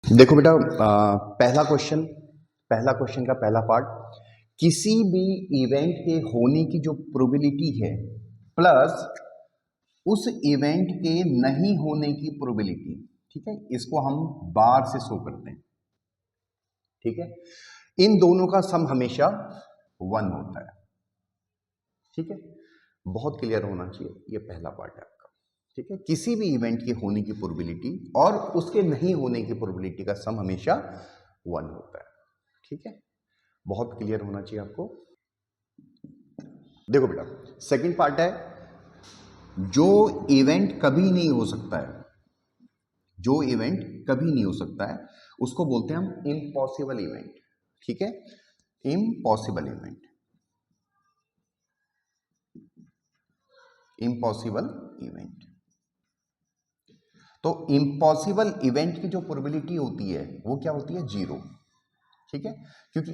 देखो बेटा, पहला क्वेश्चन का पहला पार्ट, किसी भी इवेंट के होने की जो प्रोबेबिलिटी है प्लस उस इवेंट के नहीं होने की प्रोबेबिलिटी, ठीक है, इसको हम बार से शो करते हैं। ठीक है, इन दोनों का सम हमेशा 1 होता है। ठीक है, बहुत क्लियर होना चाहिए, ये पहला पार्ट है आपका। ठीक है, किसी भी इवेंट के होने की प्रोबेबिलिटी और उसके नहीं होने की प्रोबेबिलिटी का सम हमेशा 1 होता है। ठीक है, बहुत क्लियर होना चाहिए आपको। देखो बेटा, सेकंड पार्ट है, जो इवेंट कभी नहीं हो सकता है, जो इवेंट कभी नहीं हो सकता है उसको बोलते हैं हम इम्पॉसिबल इवेंट। ठीक है, इम्पॉसिबल इवेंट, इम्पॉसिबल इवेंट। तो इम्पॉसिबल इवेंट की जो प्रोबेबिलिटी होती है वो क्या होती है? 0। ठीक है, क्योंकि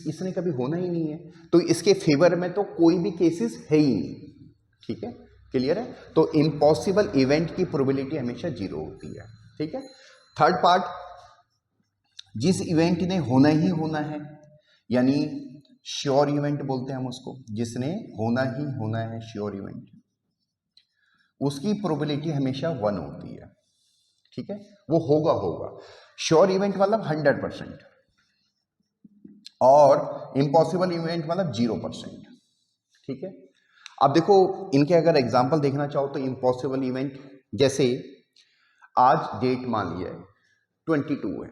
इसने कभी होना ही नहीं है, तो इसके फेवर में तो कोई भी केसेस है ही नहीं। ठीक है, क्लियर है? तो इम्पॉसिबल इवेंट की प्रोबेबिलिटी हमेशा 0 होती है। ठीक है, थर्ड पार्ट, जिस इवेंट ने होना ही होना है, यानी श्योर इवेंट बोलते हैं हम उसको, जिसने होना ही होना है, श्योर इवेंट, उसकी प्रोबेबिलिटी हमेशा 1 होती है। ठीक है, वो होगा होगा श्योर इवेंट मतलब 100% और इम्पॉसिबल इवेंट मतलब 0%। ठीक है, अब देखो, इनके अगर एग्जांपल देखना चाहो तो इम्पॉसिबल इवेंट, जैसे आज डेट मान लिया है 22 है।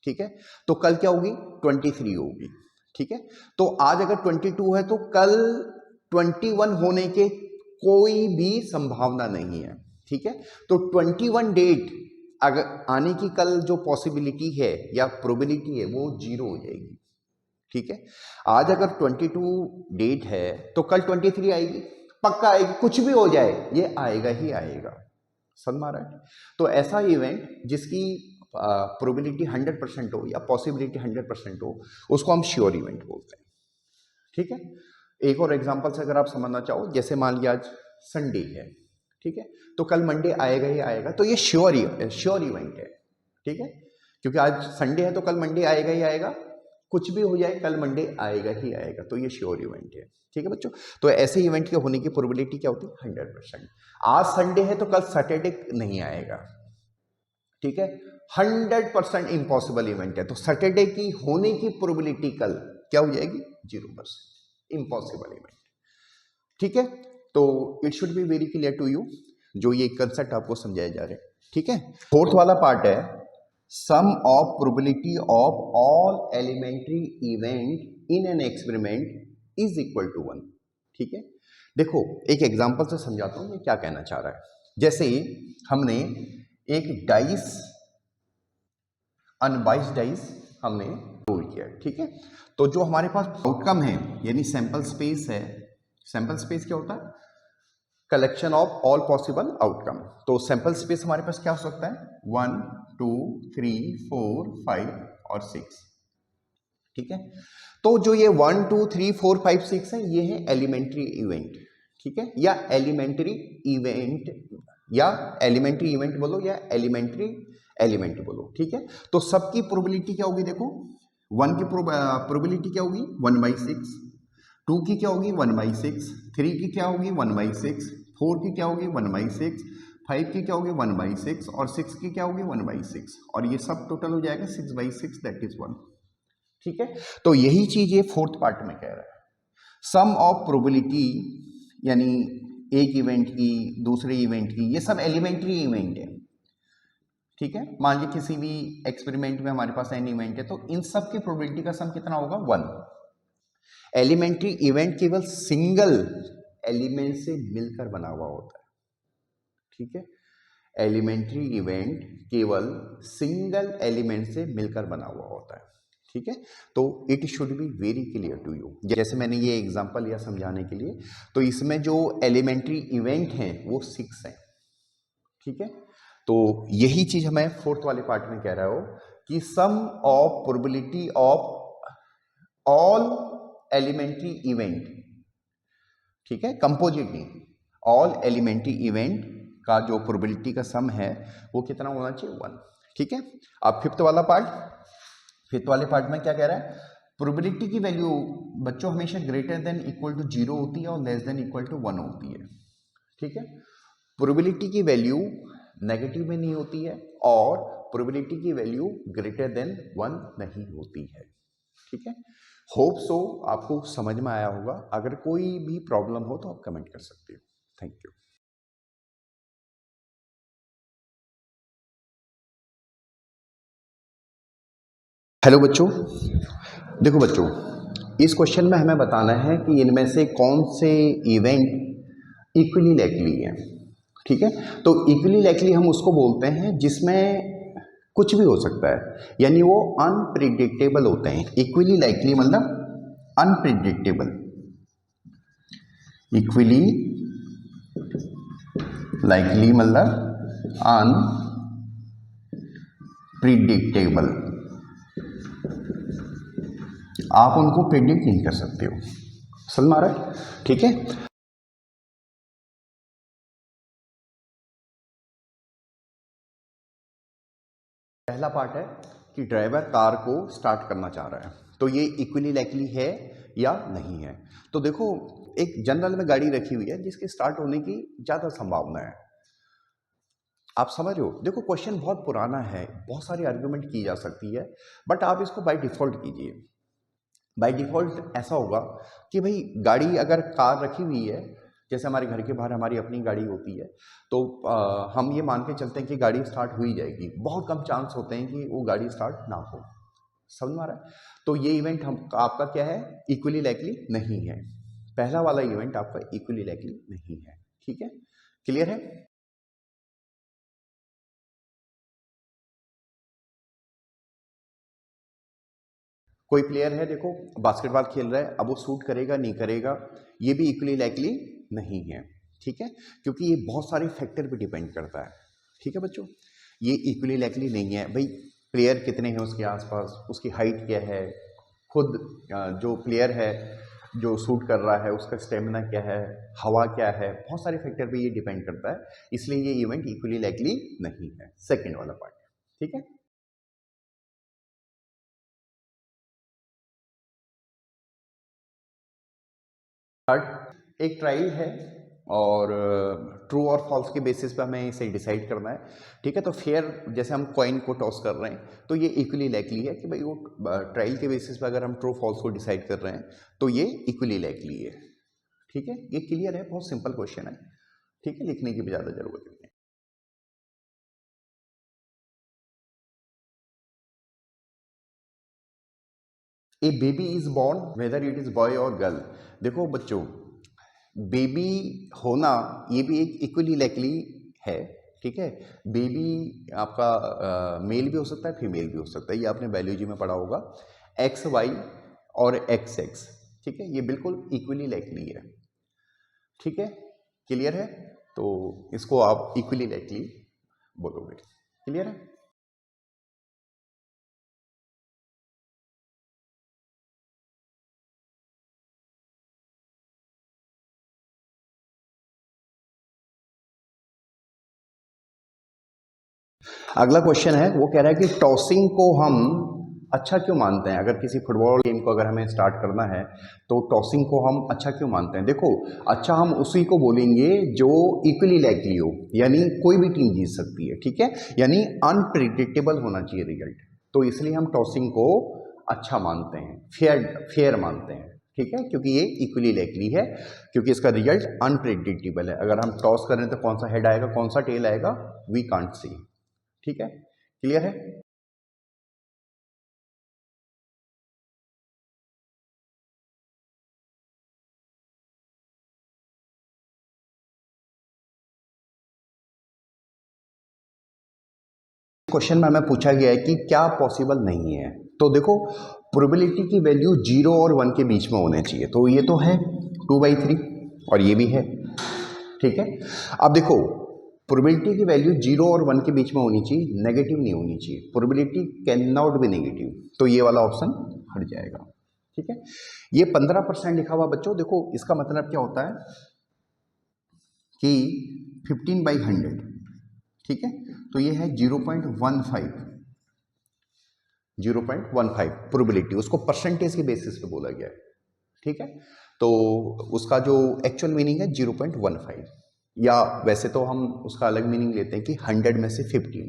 ठीक है, तो कल क्या होगी? 23 होगी। ठीक है, तो आज अगर 22 है तो कल 21 होने के कोई भी संभावना नहीं है। ठीक है, तो 21 डेट अगर आने की कल जो पॉसिबिलिटी है या प्रोबेबिलिटी है वो 0 हो जाएगी। ठीक है, आज अगर 22 डेट है तो कल 23 आएगी, पक्का आएगी, कुछ भी हो जाए ये आएगा ही आएगा। समझ आ रहा है? तो ऐसा इवेंट जिसकी प्रोबेबिलिटी 100% हो या पॉसिबिलिटी 100% हो उसको हम श्योर इवेंट बोलते हैं। ठीक है, एक और एग्जांपल से अगर आप समझना चाहो, जैसे मान लिया आज संडे है, ठीक है, तो कल मंडे आएगा ही आएगा, तो ये श्योर इवेंट है। ठीक है, क्योंकि आज संडे है तो कल मंडे आएगा ही आएगा, कुछ भी हो जाए कल मंडे आएगा ही आएगा, तो ये श्योर इवेंट है। ठीक है बच्चों, तो ऐसे इवेंट के होने की प्रोबेबिलिटी क्या होती है? 100%। आज संडे है तो कल सैटरडे नहीं आएगा। ठीक है, 100% इम्पॉसिबल इवेंट है, तो सैटरडे की होने की प्रोबेबिलिटी कल क्या हो जाएगी? 0%, इम्पॉसिबल इवेंट। ठीक है, तो it should be very clear to you, जो ये कंसेप्ट आपको समझाए जा रहे हैं। ठीक है, फोर्थ वाला पार्ट है, sum of probability of all elementary event in an experiment is equal to 1। ठीक है, देखो एक एग्जांपल से समझाता हूं ये क्या कहना चाह रहा है। जैसे हमने एक डाइस, अनबाइस्ड डाइस हमने रोल किया। ठीक है, तो जो हमारे पास आउटकम है यानी सैंपल स्पेस है, सैंपल स्पेस क्या होता है? Collection of all possible outcome. तो सैंपल स्पेस हमारे पास क्या हो सकता है? 1 2 3 4 5 और 6। ठीक है, तो जो ये 1 2 3 4 5 6 है ये है एलिमेंट्री इवेंट। ठीक है, या एलिमेंट्री इवेंट, या एलिमेंट्री इवेंट बोलो या एलिमेंट्री एलिमेंट बोलो। ठीक है, तो सबकी प्रोबेबिलिटी क्या होगी? देखो, 1 की प्रोबेबिलिटी क्या होगी? 1/6, 2 की क्या होगी? 1/6, 3 की क्या होगी? 1/6, 4 की क्या होगी? 1/6, 5 की क्या होगी? 1/6 और 6 की क्या होगी? 1/6, और ये सब टोटल हो जाएगा 6/6, दैट इज 1। ठीक है, तो यही चीज ये फोर्थ पार्ट में कह रहा है, सम ऑफ प्रोबेबिलिटी, यानी एक इवेंट की दूसरे इवेंट की, ये सब एलिमेंट्री इवेंट है। ठीक है, मान लीजिए किसी भी एक्सपेरिमेंट में हमारे पास एन इवेंट है, तो इन सब की प्रोबेबिलिटी का सम कितना होगा? 1। एलिमेंट्री इवेंट केवल सिंगल एलिमेंट से मिलकर बना हुआ होता है। ठीक है, एलिमेंट्री इवेंट केवल सिंगल एलिमेंट से मिलकर बना हुआ होता है। ठीक है, तो it should be very clear to you. जैसे मैंने ये एग्जांपल लिया समझाने के लिए, तो इसमें जो एलिमेंट्री इवेंट हैं वो 6 हैं। ठीक है, तो यही चीज हमें फोर्थ वाले पार्ट में कह रहा हो कि sum of probability of all elementary event, ठीक है, कंपोजिट नहीं, ऑल एलिमेंट्री इवेंट का जो प्रोबेबिलिटी का सम है वो कितना होना चाहिए? 1। ठीक है। अब फिफ्थ वाला पार्ट, फिफ्थ वाले पार्ट में क्या कह रहा है, प्रोबेबिलिटी की वैल्यू बच्चों हमेशा ग्रेटर देन इक्वल टू 0 होती है और लेस देन इक्वल टू 1 होती है। ठीक है, प्रोबेबिलिटी की वैल्यू नेगेटिव में नहीं होती है और प्रोबेबिलिटी की वैल्यू ग्रेटर देन 1 नहीं होती है। ठीक है, होप सो आपको समझ में आया होगा। अगर कोई भी प्रॉब्लम हो तो आप कमेंट कर सकते हो। Thank you. हेलो बच्चों, देखो बच्चों, इस क्वेश्चन में हमें बताना है कि इनमें से कौन से इवेंट इक्वली लाइकली हैं। ठीक है, तो इक्वली लाइकली हम उसको बोलते हैं जिसमें कुछ भी हो सकता है, यानी वो अनप्रिडिक्टेबल होते हैं। इक्वली लाइकली मतलब अनप्रिडिक्टेबल, इक्वली लाइकली मतलब अनप्रिडिक्टेबल। आप उनको प्रिडिक्ट नहीं कर सकते हो, समझ में आ रहा है? ठीक है, पहला पार्ट है कि ड्राइवर कार को स्टार्ट करना चाह रहा है, तो ये इक्वली लाइकली है या नहीं है। तो देखो, एक जनरल में गाड़ी रखी हुई है जिसके स्टार्ट होने की ज़्यादा संभावना है। आप समझ रहे हो? देखो, क्वेश्चन बहुत पुराना है, बहुत सारी आर्ग्यूमेंट की जा सकती है, बट आप इसको बाय डिफॉल्ट कीजिए। बाय डिफॉल्ट ऐसा होगा कि भाई गाड़ी अगर कार रखी हुई है, जैसे हमारे घर के बाहर हमारी अपनी गाड़ी होती है, तो हम ये मान के चलते हैं कि गाड़ी स्टार्ट हो ही जाएगी। बहुत कम चांस होते हैं कि वो गाड़ी स्टार्ट ना हो। समझ में आ रहा है? तो ये इवेंट हम आपका क्या है, इक्वली लाइकली नहीं है। पहला वाला इवेंट आपका इक्वली लाइकली नहीं है। ठीक है, क्लियर है? कोई प्लेयर है, देखो बास्केटबॉल खेल रहा है, अब वो शूट करेगा नहीं करेगा, ये भी इक्वली लाइकली नहीं है। ठीक है, क्योंकि ये बहुत सारे फैक्टर पे डिपेंड करता है। ठीक है बच्चों, ये इक्वली लाइकली नहीं है। भाई प्लेयर कितने हैं उसके आसपास, उसकी हाइट क्या है, खुद जो प्लेयर है जो शूट कर रहा है उसका स्टेमिना क्या है, हवा क्या है, बहुत सारे फैक्टर पे ये डिपेंड करता है। इसलिए ये इवेंट इक्वली लाइकली नहीं है। सेकेंड वाला पार्ट, ठीक है। थर्ड, एक ट्रायल है और ट्रू और फॉल्स के बेसिस पे हमें इसे डिसाइड करना है। ठीक है, तो फेयर, जैसे हम कॉइन को टॉस कर रहे हैं, तो ये इक्वली लाइकली है कि भाई वो ट्रायल के बेसिस पे अगर हम ट्रू फॉल्स को डिसाइड कर रहे हैं तो ये इक्वली लाइकली है। ठीक है, ये क्लियर है, बहुत सिंपल क्वेश्चन है। ठीक है, लिखने की भी ज़्यादा जरूरत नहीं है। A baby is born whether it is boy और गर्ल। देखो बच्चों, बेबी होना ये भी एक इक्वली लाइकली है। ठीक है, बेबी आपका मेल भी हो सकता है, फीमेल भी हो सकता है। ये आपने बायोलॉजी में पढ़ा होगा, एक्स वाई और एक्स एक्स। ठीक है, ये बिल्कुल इक्वली लाइकली है। ठीक है, क्लियर है? तो इसको आप इक्वली लाइकली बोलोगे। क्लियर है? अगला क्वेश्चन है, वो कह रहा है कि टॉसिंग को हम अच्छा क्यों मानते हैं। अगर किसी फुटबॉल गेम को अगर हमें स्टार्ट करना है तो टॉसिंग को हम अच्छा क्यों मानते हैं। देखो, अच्छा हम उसी को बोलेंगे जो इक्वली लाइकली हो, यानी कोई भी टीम जीत सकती है। ठीक है, यानी अनप्रिडिक्टेबल होना चाहिए रिजल्ट, तो इसलिए हम टॉसिंग को अच्छा मानते हैं, फेयर फेयर मानते हैं। ठीक है, क्योंकि ये इक्वली लाइकली है, क्योंकि इसका रिजल्ट अनप्रिडिक्टेबल है। अगर हम टॉस करें तो कौन सा हेड आएगा कौन सा टेल आएगा, वी कांट सी। ठीक है, क्लियर है? क्वेश्चन में हमें पूछा गया है कि क्या पॉसिबल नहीं है। तो देखो, प्रोबेबिलिटी की वैल्यू 0 और 1 के बीच में होने चाहिए, तो ये तो है 2/3 और ये भी है। ठीक है, अब देखो, प्रोबेबिलिटी की वैल्यू 0 और 1 के बीच में होनी चाहिए, नेगेटिव नहीं होनी चाहिए। Probability can not be negative, तो ये वाला ऑप्शन हट जाएगा। ठीक है, ये 15% लिखा हुआ बच्चों, देखो इसका मतलब क्या होता है कि 15/100 ठीक है, तो ये है 0.15 प्रोबेबिलिटी, उसको परसेंटेज के बेसिस पे बोला गया है। ठीक है, तो उसका जो एक्चुअल मीनिंग है 0.15, या वैसे तो हम उसका अलग मीनिंग लेते हैं कि 100 में से 15।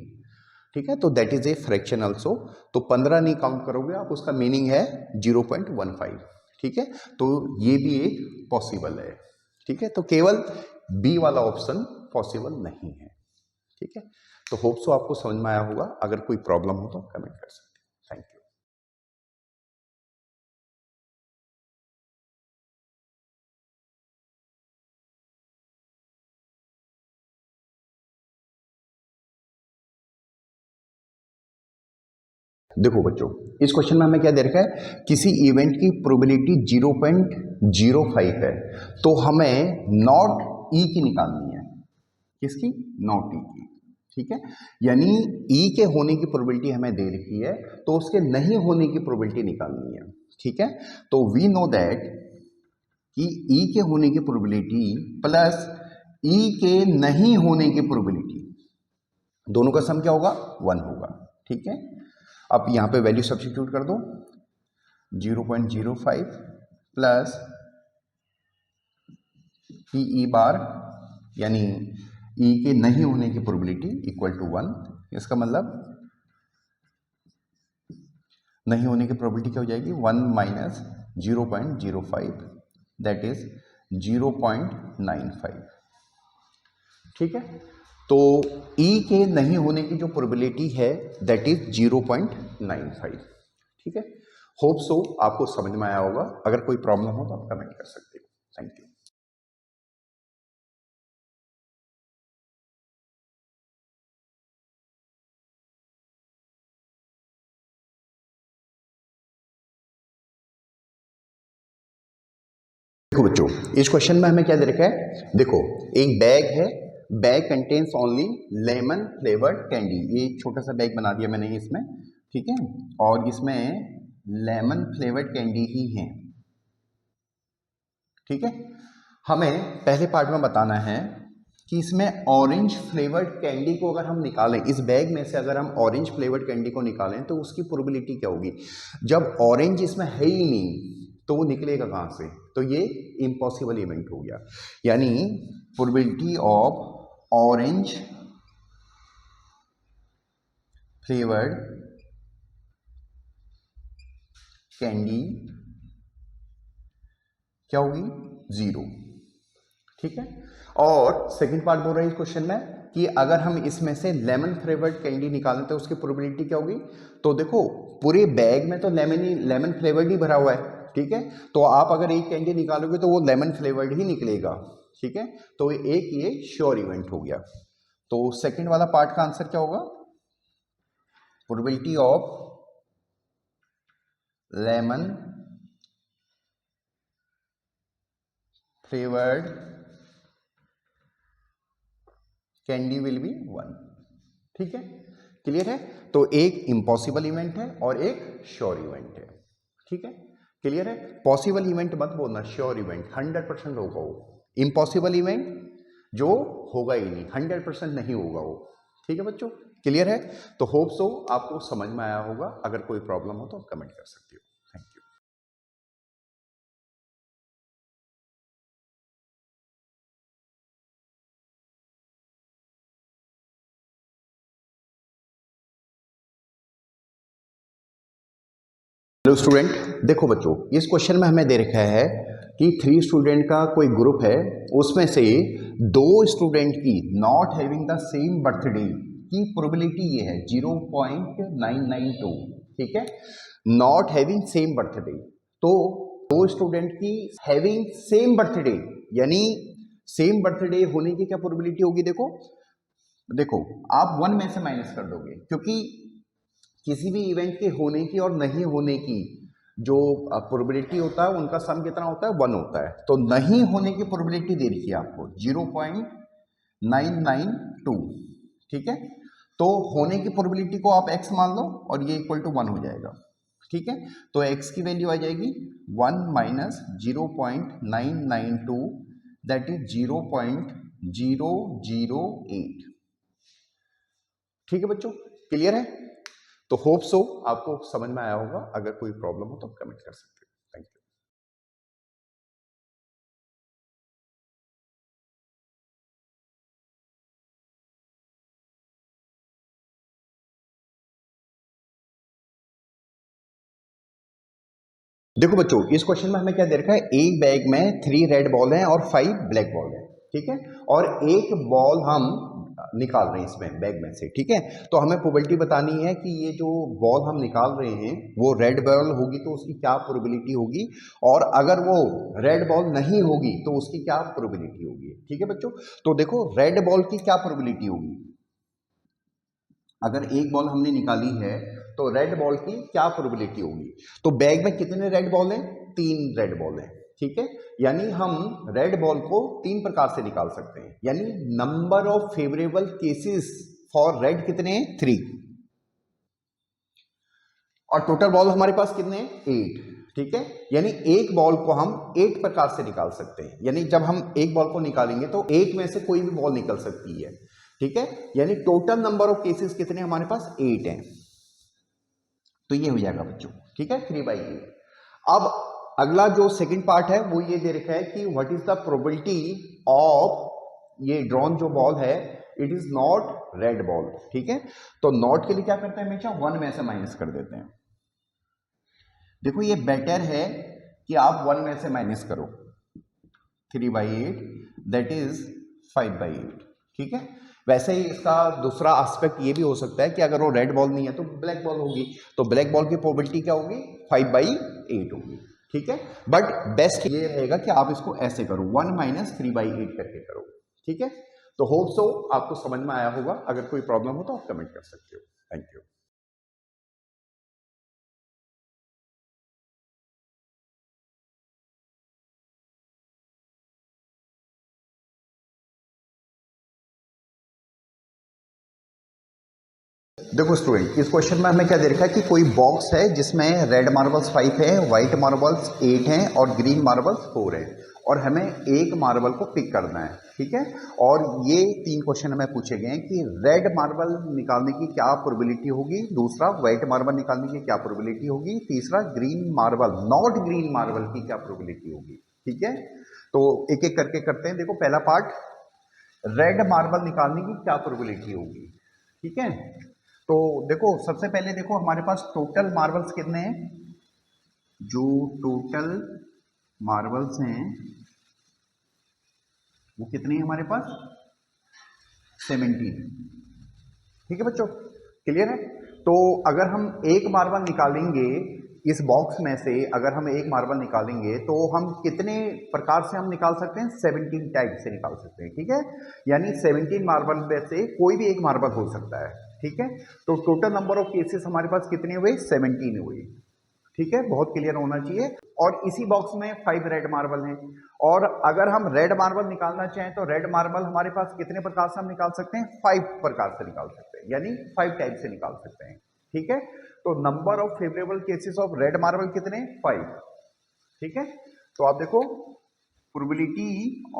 ठीक है, तो that is a fraction also, तो 15 नहीं काउंट करोगे आप, उसका मीनिंग है 0.15। ठीक है, तो ये भी एक पॉसिबल है। ठीक है, तो केवल बी वाला ऑप्शन पॉसिबल नहीं है। ठीक है, तो होप सो आपको समझ में आया होगा। अगर कोई प्रॉब्लम हो तो कमेंट कर सकते हैं। Thank you. देखो बच्चों, इस क्वेश्चन में हमें क्या दे रखा है, किसी इवेंट की प्रोबेबिलिटी 0.05 है, तो हमें नॉट ई की निकालनी है। किसकी? नॉट ई की। ठीक है, यानी ई के होने की प्रोबेबिलिटी हमें दे रखी है, तो उसके नहीं होने की प्रोबेबिलिटी निकालनी है। ठीक है, तो वी नो दैट कि ई के होने की प्रोबेबिलिटी प्लस ई के नहीं होने की प्रोबेबिलिटी, दोनों का सम क्या होगा? 1 होगा। ठीक है, अब यहां पे वैल्यू सब्स्टिट्यूट कर दो, 0.05 प्लस ई बार, यानी ई के नहीं होने की प्रोबेबिलिटी इक्वल टू 1। इसका मतलब नहीं होने की प्रोबेबिलिटी क्या हो जाएगी? 1 माइनस 0.05, दैट इज 0.95। ठीक है, तो ई के नहीं होने की जो प्रोबेबिलिटी है दैट इज 0.95। ठीक है, होप सो आपको समझ में आया होगा। अगर कोई प्रॉब्लम हो तो आप कमेंट कर सकते हो। Thank you. देखो बच्चों, इस क्वेश्चन में हमें क्या दे रखा है, देखो एक बैग है, bag contains only lemon flavoured candy, ये एक छोटा सा बैग बना दिया मैंने इसमें। ठीक है, और इसमें लेमन फ्लेवर्ड कैंडी ही है। ठीक है, हमें पहले पार्ट में बताना है कि इसमें ऑरेंज फ्लेवर्ड कैंडी को अगर हम निकालें, इस बैग में से अगर हम ऑरेंज फ्लेवर्ड कैंडी को निकालें तो उसकी प्रोबेबिलिटी क्या होगी। जब ऑरेंज इसमें है ही नहीं तो वो निकलेगा कहां से? तो ये इम्पॉसिबल इवेंट हो गया, यानी probability of orange flavoured candy क्या होगी? 0। ठीक है, और सेकंड पार्ट बोल रहा है इस क्वेश्चन में कि अगर हम इसमें से लेमन फ्लेवर्ड कैंडी निकालें तो उसकी प्रोबेबिलिटी क्या होगी। तो देखो पूरे बैग में तो लेमन फ्लेवर्ड ही भरा हुआ है। ठीक है, तो आप अगर एक कैंडी निकालोगे तो वो लेमन फ्लेवर्ड ही निकलेगा। ठीक है, तो एक ये श्योर इवेंट हो गया। तो सेकंड वाला पार्ट का आंसर क्या होगा? Probability of lemon flavoured candy will be 1। ठीक है, क्लियर है? तो एक इम्पॉसिबल इवेंट है और एक श्योर इवेंट है। ठीक है, क्लियर है? पॉसिबल इवेंट मत बोलना, श्योर इवेंट 100% होगा वो। इम्पॉसिबल इवेंट जो होगा ही नहीं, 100% नहीं होगा वो। ठीक है बच्चों, क्लियर है? तो होप सो आपको समझ में आया होगा। अगर कोई प्रॉब्लम हो तो आप कमेंट कर सकते हो। Thank you. हेलो स्टूडेंट, देखो बच्चों, इस क्वेश्चन में हमें दे रखा है कि 3 स्टूडेंट का कोई ग्रुप है, उसमें से 2 स्टूडेंट की not having the same birthday की प्रोबेबिलिटी ये है 0.992। ठीक है, नॉट हैविंग सेम बर्थडे, तो 2 स्टूडेंट की हैविंग सेम बर्थडे, यानी सेम बर्थडे होने की क्या प्रोबेबिलिटी होगी? देखो देखो आप 1 में से माइनस कर दोगे, क्योंकि किसी भी इवेंट के होने की और नहीं होने की जो प्रोबेबिलिटी होता है उनका सम कितना होता है? 1 होता है। तो नहीं होने की प्रोबेबिलिटी दे रखी है आपको 0.992। ठीक है, तो होने की प्रोबेबिलिटी को आप x मान लो और ये इक्वल टू 1 हो जाएगा। ठीक है, तो x की वैल्यू आ जाएगी 1 माइनस 0.992, दैट इज 0.008। ठीक है बच्चों, क्लियर है? तो होप सो आपको समझ में आया होगा। अगर कोई प्रॉब्लम हो तो कमेंट कर सकते हो। Thank you. देखो बच्चों, इस क्वेश्चन में हमें क्या दे रखा है, एक बैग में 3 रेड बॉल हैं और 5 ब्लैक बॉल हैं, ठीक है, और एक बॉल हम निकाल रहे हैं इसमें बैग में से, ठीक है। तो हमें प्रोबेबिलिटी बतानी है कि ये जो बॉल हम निकाल रहे हैं वो रेड बॉल होगी तो उसकी क्या प्रोबेबिलिटी होगी, और अगर वो रेड बॉल नहीं होगी तो उसकी क्या प्रोबेबिलिटी होगी, ठीक है बच्चों। तो देखो रेड बॉल की क्या प्रोबेबिलिटी होगी, अगर एक बॉल हमने निकाली है तो रेड बॉल की क्या प्रोबेबिलिटी होगी। तो बैग में कितने रेड बॉल हैं, 3 रेड बॉल हैं, ठीक है। यानी हम रेड बॉल को 3 प्रकार से निकाल सकते हैं, यानी number of favourable cases for red कितने हैं, 3, और टोटल बॉल हमारे पास कितने हैं, 8, ठीक है। यानी एक बॉल को हम 8 प्रकार से निकाल सकते हैं, यानी जब हम एक बॉल को निकालेंगे तो 8 में से कोई भी बॉल निकल सकती है, ठीक है। यानी टोटल नंबर ऑफ केसेस कितने हमारे पास, 8 हैं। तो ये हो जाएगा बच्चों, ठीक है, 3/8। अब अगला जो सेकंड पार्ट है वो ये दे रखा है कि what is the probability of ये ड्रॉन जो बॉल है, it is not red ball, ठीक है। तो नॉट के लिए क्या करते हैं, हमेशा 1 में से माइनस कर देते हैं। देखो ये बेटर है कि आप 1 में से माइनस करो, 3/8 दैट इज 5/8, ठीक है। वैसे ही इसका दूसरा एस्पेक्ट ये भी हो सकता है कि अगर वो रेड बॉल नहीं है तो ब्लैक बॉल होगी, तो ब्लैक बॉल की प्रोबेबिलिटी क्या होगी, 5/8 होगी, ठीक है। बट बेस्ट ये रहेगा कि आप इसको ऐसे करो, 1 - 3/8 करके करो, ठीक है। तो होप सो आपको समझ में आया होगा। अगर कोई प्रॉब्लम हो तो आप कमेंट कर सकते हो। Thank you. देखो स्टूडेंट, इस क्वेश्चन में हमें क्या दे रखा है कि कोई बॉक्स है जिसमें रेड मार्बल्स 5 है, व्हाइट मार्बल्स 8 हैं और ग्रीन मार्बल्स 4 हैं, और हमें एक मार्बल को पिक करना है, ठीक है। और ये 3 क्वेश्चन हमें पूछे गए हैं कि रेड मार्बल निकालने की क्या प्रोबेबिलिटी होगी, दूसरा व्हाइट मार्बल निकालने की क्या प्रोबेबिलिटी होगी, तीसरा green marble not green marble की क्या प्रोबेबिलिटी होगी, ठीक है। तो एक एक करके करते हैं। देखो पहला पार्ट, रेड मार्बल निकालने की क्या प्रोबेबिलिटी होगी, ठीक है। तो देखो सबसे पहले देखो हमारे पास टोटल मार्बल्स कितने हैं, जो टोटल मार्बल्स हैं वो कितने हैं हमारे पास, 17, ठीक है बच्चों, क्लियर है। तो अगर हम एक मार्बल निकालेंगे इस बॉक्स में से, अगर हम एक मार्बल निकालेंगे तो हम कितने प्रकार से हम निकाल सकते हैं, 17 टाइप से निकाल सकते हैं, ठीक है। यानी 17 मार्बल में से कोई भी एक मार्बल हो सकता है, ठीक है। तो टोटल नंबर ऑफ केसेस हमारे पास कितने हुए, 17 हुए, ठीक है। बहुत क्लियर होना चाहिए। और इसी बॉक्स में 5 रेड मार्बल हैं, और अगर हम रेड मार्बल निकालना चाहें तो रेड मार्बल हमारे पास कितने प्रकार से हम निकाल सकते हैं, 5 प्रकार से निकाल सकते हैं, यानी 5 टाइप से निकाल सकते हैं, ठीक है। तो number of favourable cases of red marble कितने, 5, ठीक है। तो आप देखो प्रोबेबिलिटी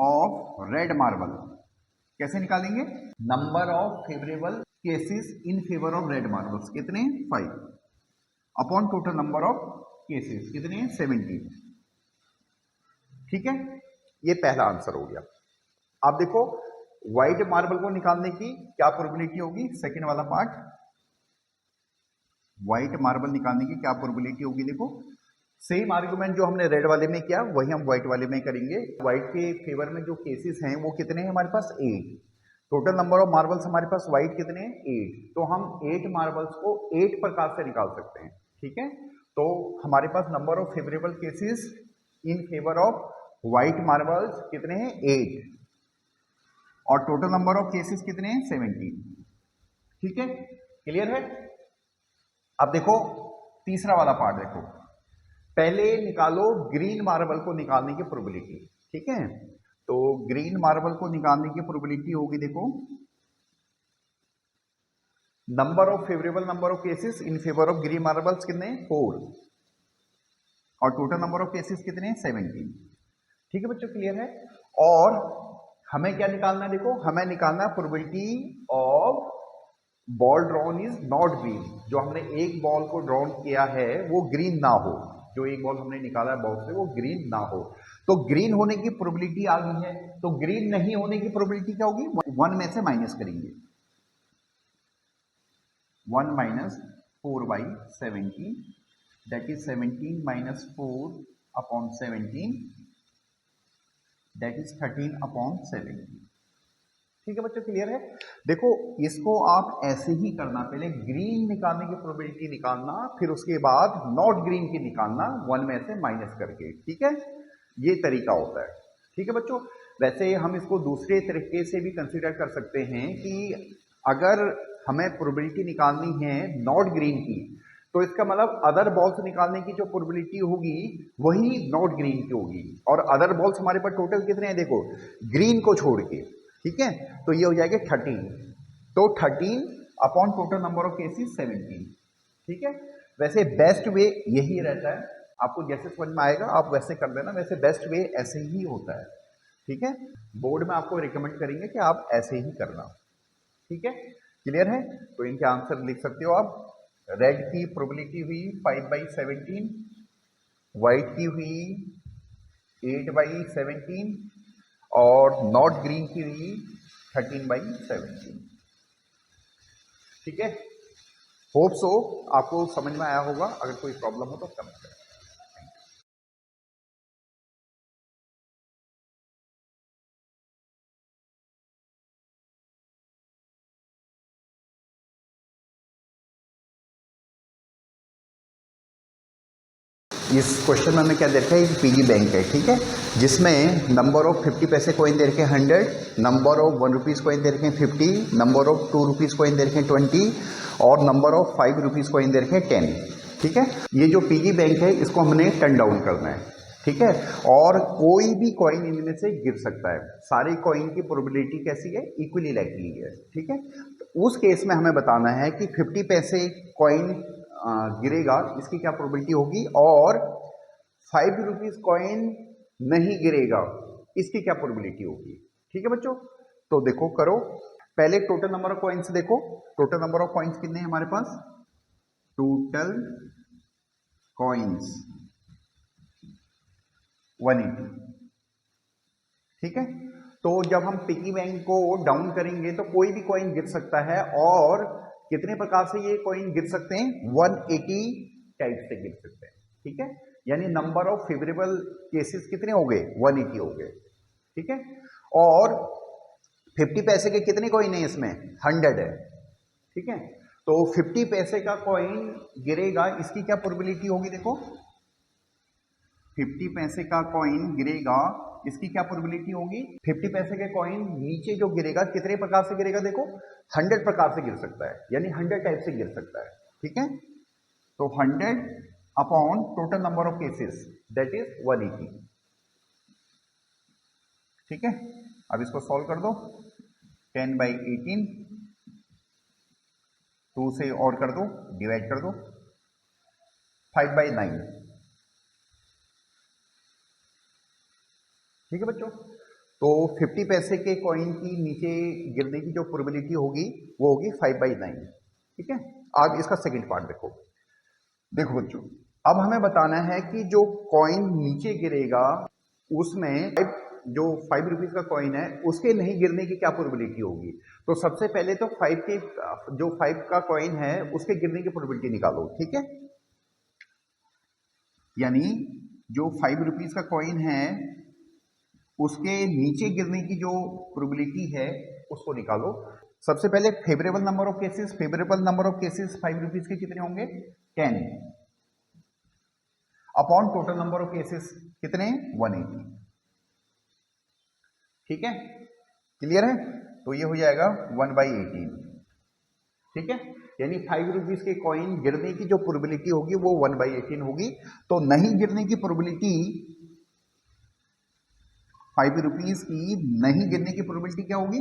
ऑफ रेड मार्बल कैसे निकालेंगे, number of favourable cases in favour of red marbles कितने, 5 upon total number of cases कितने हैं, 17, ठीक है। ये पहला आंसर हो गया। आप देखो व्हाइट मार्बल को निकालने की क्या प्रोबेबिलिटी होगी, सेकंड वाला पार्ट, व्हाइट मार्बल निकालने की क्या प्रोबेबिलिटी होगी। देखो सेम आर्गुमेंट जो हमने रेड वाले में किया वही हम व्हाइट वाले में करेंगे। व्हाइट के फेवर में जो केसेस हैं वो कितने हैं हमारे पास, 8, टोटल नंबर ऑफ मार्बल्स हमारे पास व्हाइट कितने हैं, 8, तो हम 8 मार्बल्स को 8 प्रकार से निकाल सकते हैं, ठीक है। तो हमारे पास number of favourable cases in favour of white marbles कितने हैं, 8, और टोटल नंबर ऑफ केसेस कितने हैं, 17, ठीक है, क्लियर है। अब देखो तीसरा वाला पार्ट, देखो पहले निकालो ग्रीन मार्बल को निकालने की प्रोबेबिलिटी, ठीक है। तो ग्रीन मार्बल को निकालने की प्रोबेबिलिटी होगी, देखो number of favourable number of cases in favour of green marbles कितने, 4, और टोटल नंबर ऑफ केसेस कितने हैं, 17, ठीक है बच्चों, क्लियर है। और हमें क्या निकालना है, देखो हमें निकालना है probability of ball drawn is not green, जो हमने एक बॉल को ड्रॉन किया है वो ग्रीन ना हो, जो एक बॉल हमने निकाला है बॉल से वो ग्रीन ना हो, तो ग्रीन होने की प्रोबेबिलिटी आ गई है, तो ग्रीन नहीं होने की प्रोबेबिलिटी क्या होगी, 1 में से माइनस करेंगे, 1 minus 4/17, that is 17 minus 4/17, that is 13/17। ठीक है बच्चों, क्लियर है। देखो इसको आप ऐसे ही करना, पहले ग्रीन निकालने की प्रोबेबिलिटी निकालना, फिर उसके बाद नॉट ग्रीन की निकालना 1 में से माइनस करके, ठीक है, ये तरीका होता है। ठीक है बच्चों, वैसे हम इसको दूसरे तरीके से भी कंसीडर कर सकते हैं कि अगर हमें प्रोबेबिलिटी निकालनी है नॉट ग्रीन की, तो इसका मतलब अदर बॉल्स निकालने की जो प्रोबेबिलिटी होगी वही नॉट ग्रीन की होगी, और अदर बॉल्स हमारे पास टोटल कितने हैं, देखो ग्रीन को छोड़ के, ठीक है, तो ये हो जाएगा 13, तो 13 upon total number of cases 17। ठीक है, वैसे बेस्ट वे यही रहता है, आपको जैसे समझ में आएगा आप वैसे कर देना, वैसे बेस्ट वे ऐसे ही होता है। ठीक है, बोर्ड में आपको रिकमेंड करेंगे कि आप ऐसे ही करना। ठीक है, क्लियर है, तो इनके आंसर लिख सकते हो आप। रेड की प्रोबेबिलिटी हुई 5/17, व्हाइट की हुई 8/17, और नॉट ग्रीन की हुई 13/17। ठीक है, होप सो आपको समझ में आया होगा, अगर कोई प्रॉब्लम हो तो कमेंट करें। इस क्वेश्चन में हमें क्या दे रखा है, एक पीगी बैंक है, ठीक है, जिसमें नंबर ऑफ 50 पैसे कॉइन दे रखे हैं 100, नंबर ऑफ 1 रुपीज़ कॉइन दे रखे हैं 50, नंबर ऑफ 2 रुपीज़ कॉइन दे रखे हैं 20, और नंबर ऑफ 5 रुपीज़ कॉइन दे रखे हैं 10। ठीक है, ये जो पीगी बैंक है इसको हमने टर्न डाउन करना है। ठीक है, और कोई भी कॉइन इनमें से गिर सकता है, सारे कॉइन की प्रोबेबिलिटी कैसी है, इक्वली लाइकली है। ठीक है, तो उस केस में हमें बताना है कि 50 पैसे कॉइन गिरेगा, इसकी क्या प्रोबेबिलिटी होगी, और 5 रुपीज कॉइन नहीं गिरेगा, इसकी क्या प्रोबेबिलिटी होगी। ठीक है बच्चों, तो देखो करो, पहले टोटल नंबर ऑफ कॉइन्स देखो, टोटल नंबर ऑफ कॉइन्स कितने हैं हमारे पास, टोटल कॉइन्स 180। ठीक है, तो जब हम पिगी बैंक को डाउन करेंगे तो कोई भी कॉइन गिर सकता है, और कितने प्रकार से ये कॉइन गिर सकते हैं, 180 टाइप से गिर सकते हैं। ठीक है, यानी नंबर ऑफ फेवरेबल केसेस कितने हो गए, 180 हो गए। ठीक है, और 50 पैसे के कितने कॉइन है इसमें, 100 है। ठीक है, तो 50 पैसे का कॉइन गिरेगा, इसकी क्या प्रोबेबिलिटी होगी, देखो 50 पैसे का कॉइन गिरेगा, इसकी क्या प्रोबेबिलिटी होगी, 50 पैसे के कॉइन नीचे जो गिरेगा कितने प्रकार से गिरेगा, देखो 100 प्रकार से गिर सकता है, यानी 100 टाइप से गिर सकता है। ठीक है, तो 100 upon total number of cases that is 180। ठीक है, अब इसको सॉल्व कर दो, 10/18, 2 से और कर दो, डिवाइड कर दो, 5/9। ठीक है बच्चों, तो 50 पैसे के कॉइन की नीचे गिरने की जो प्रोबेबिलिटी होगी वो होगी 5/9। ठीक है, अब इसका सेकंड पार्ट देखो, देखो बच्चों, अब हमें बताना है कि जो कॉइन नीचे गिरेगा उसमें जो 5 रुपीज का कॉइन है उसके नहीं गिरने की क्या प्रोबेबिलिटी होगी। तो सबसे पहले तो 5 के जो 5 का कॉइन है उसके गिरने की प्रोबेबिलिटी निकालो। ठीक है, यानी जो 5 रुपीज का कॉइन है उसके नीचे गिरने की जो प्रोबेबिलिटी है उसको निकालो। सबसे पहले favourable number of cases, favourable number of cases 5 rupees के कितने होंगे, 10, upon total number of cases कितने, 180। ठीक है, क्लियर है, तो ये हो जाएगा 1/18। ठीक है, यानी 5 रुपीज के कॉइन गिरने की जो प्रोबेबिलिटी होगी वो 1/18 होगी। तो नहीं गिरने की प्रोबेबिलिटी, 5 रुपीज की नहीं गिरने की प्रोबेबिलिटी क्या होगी,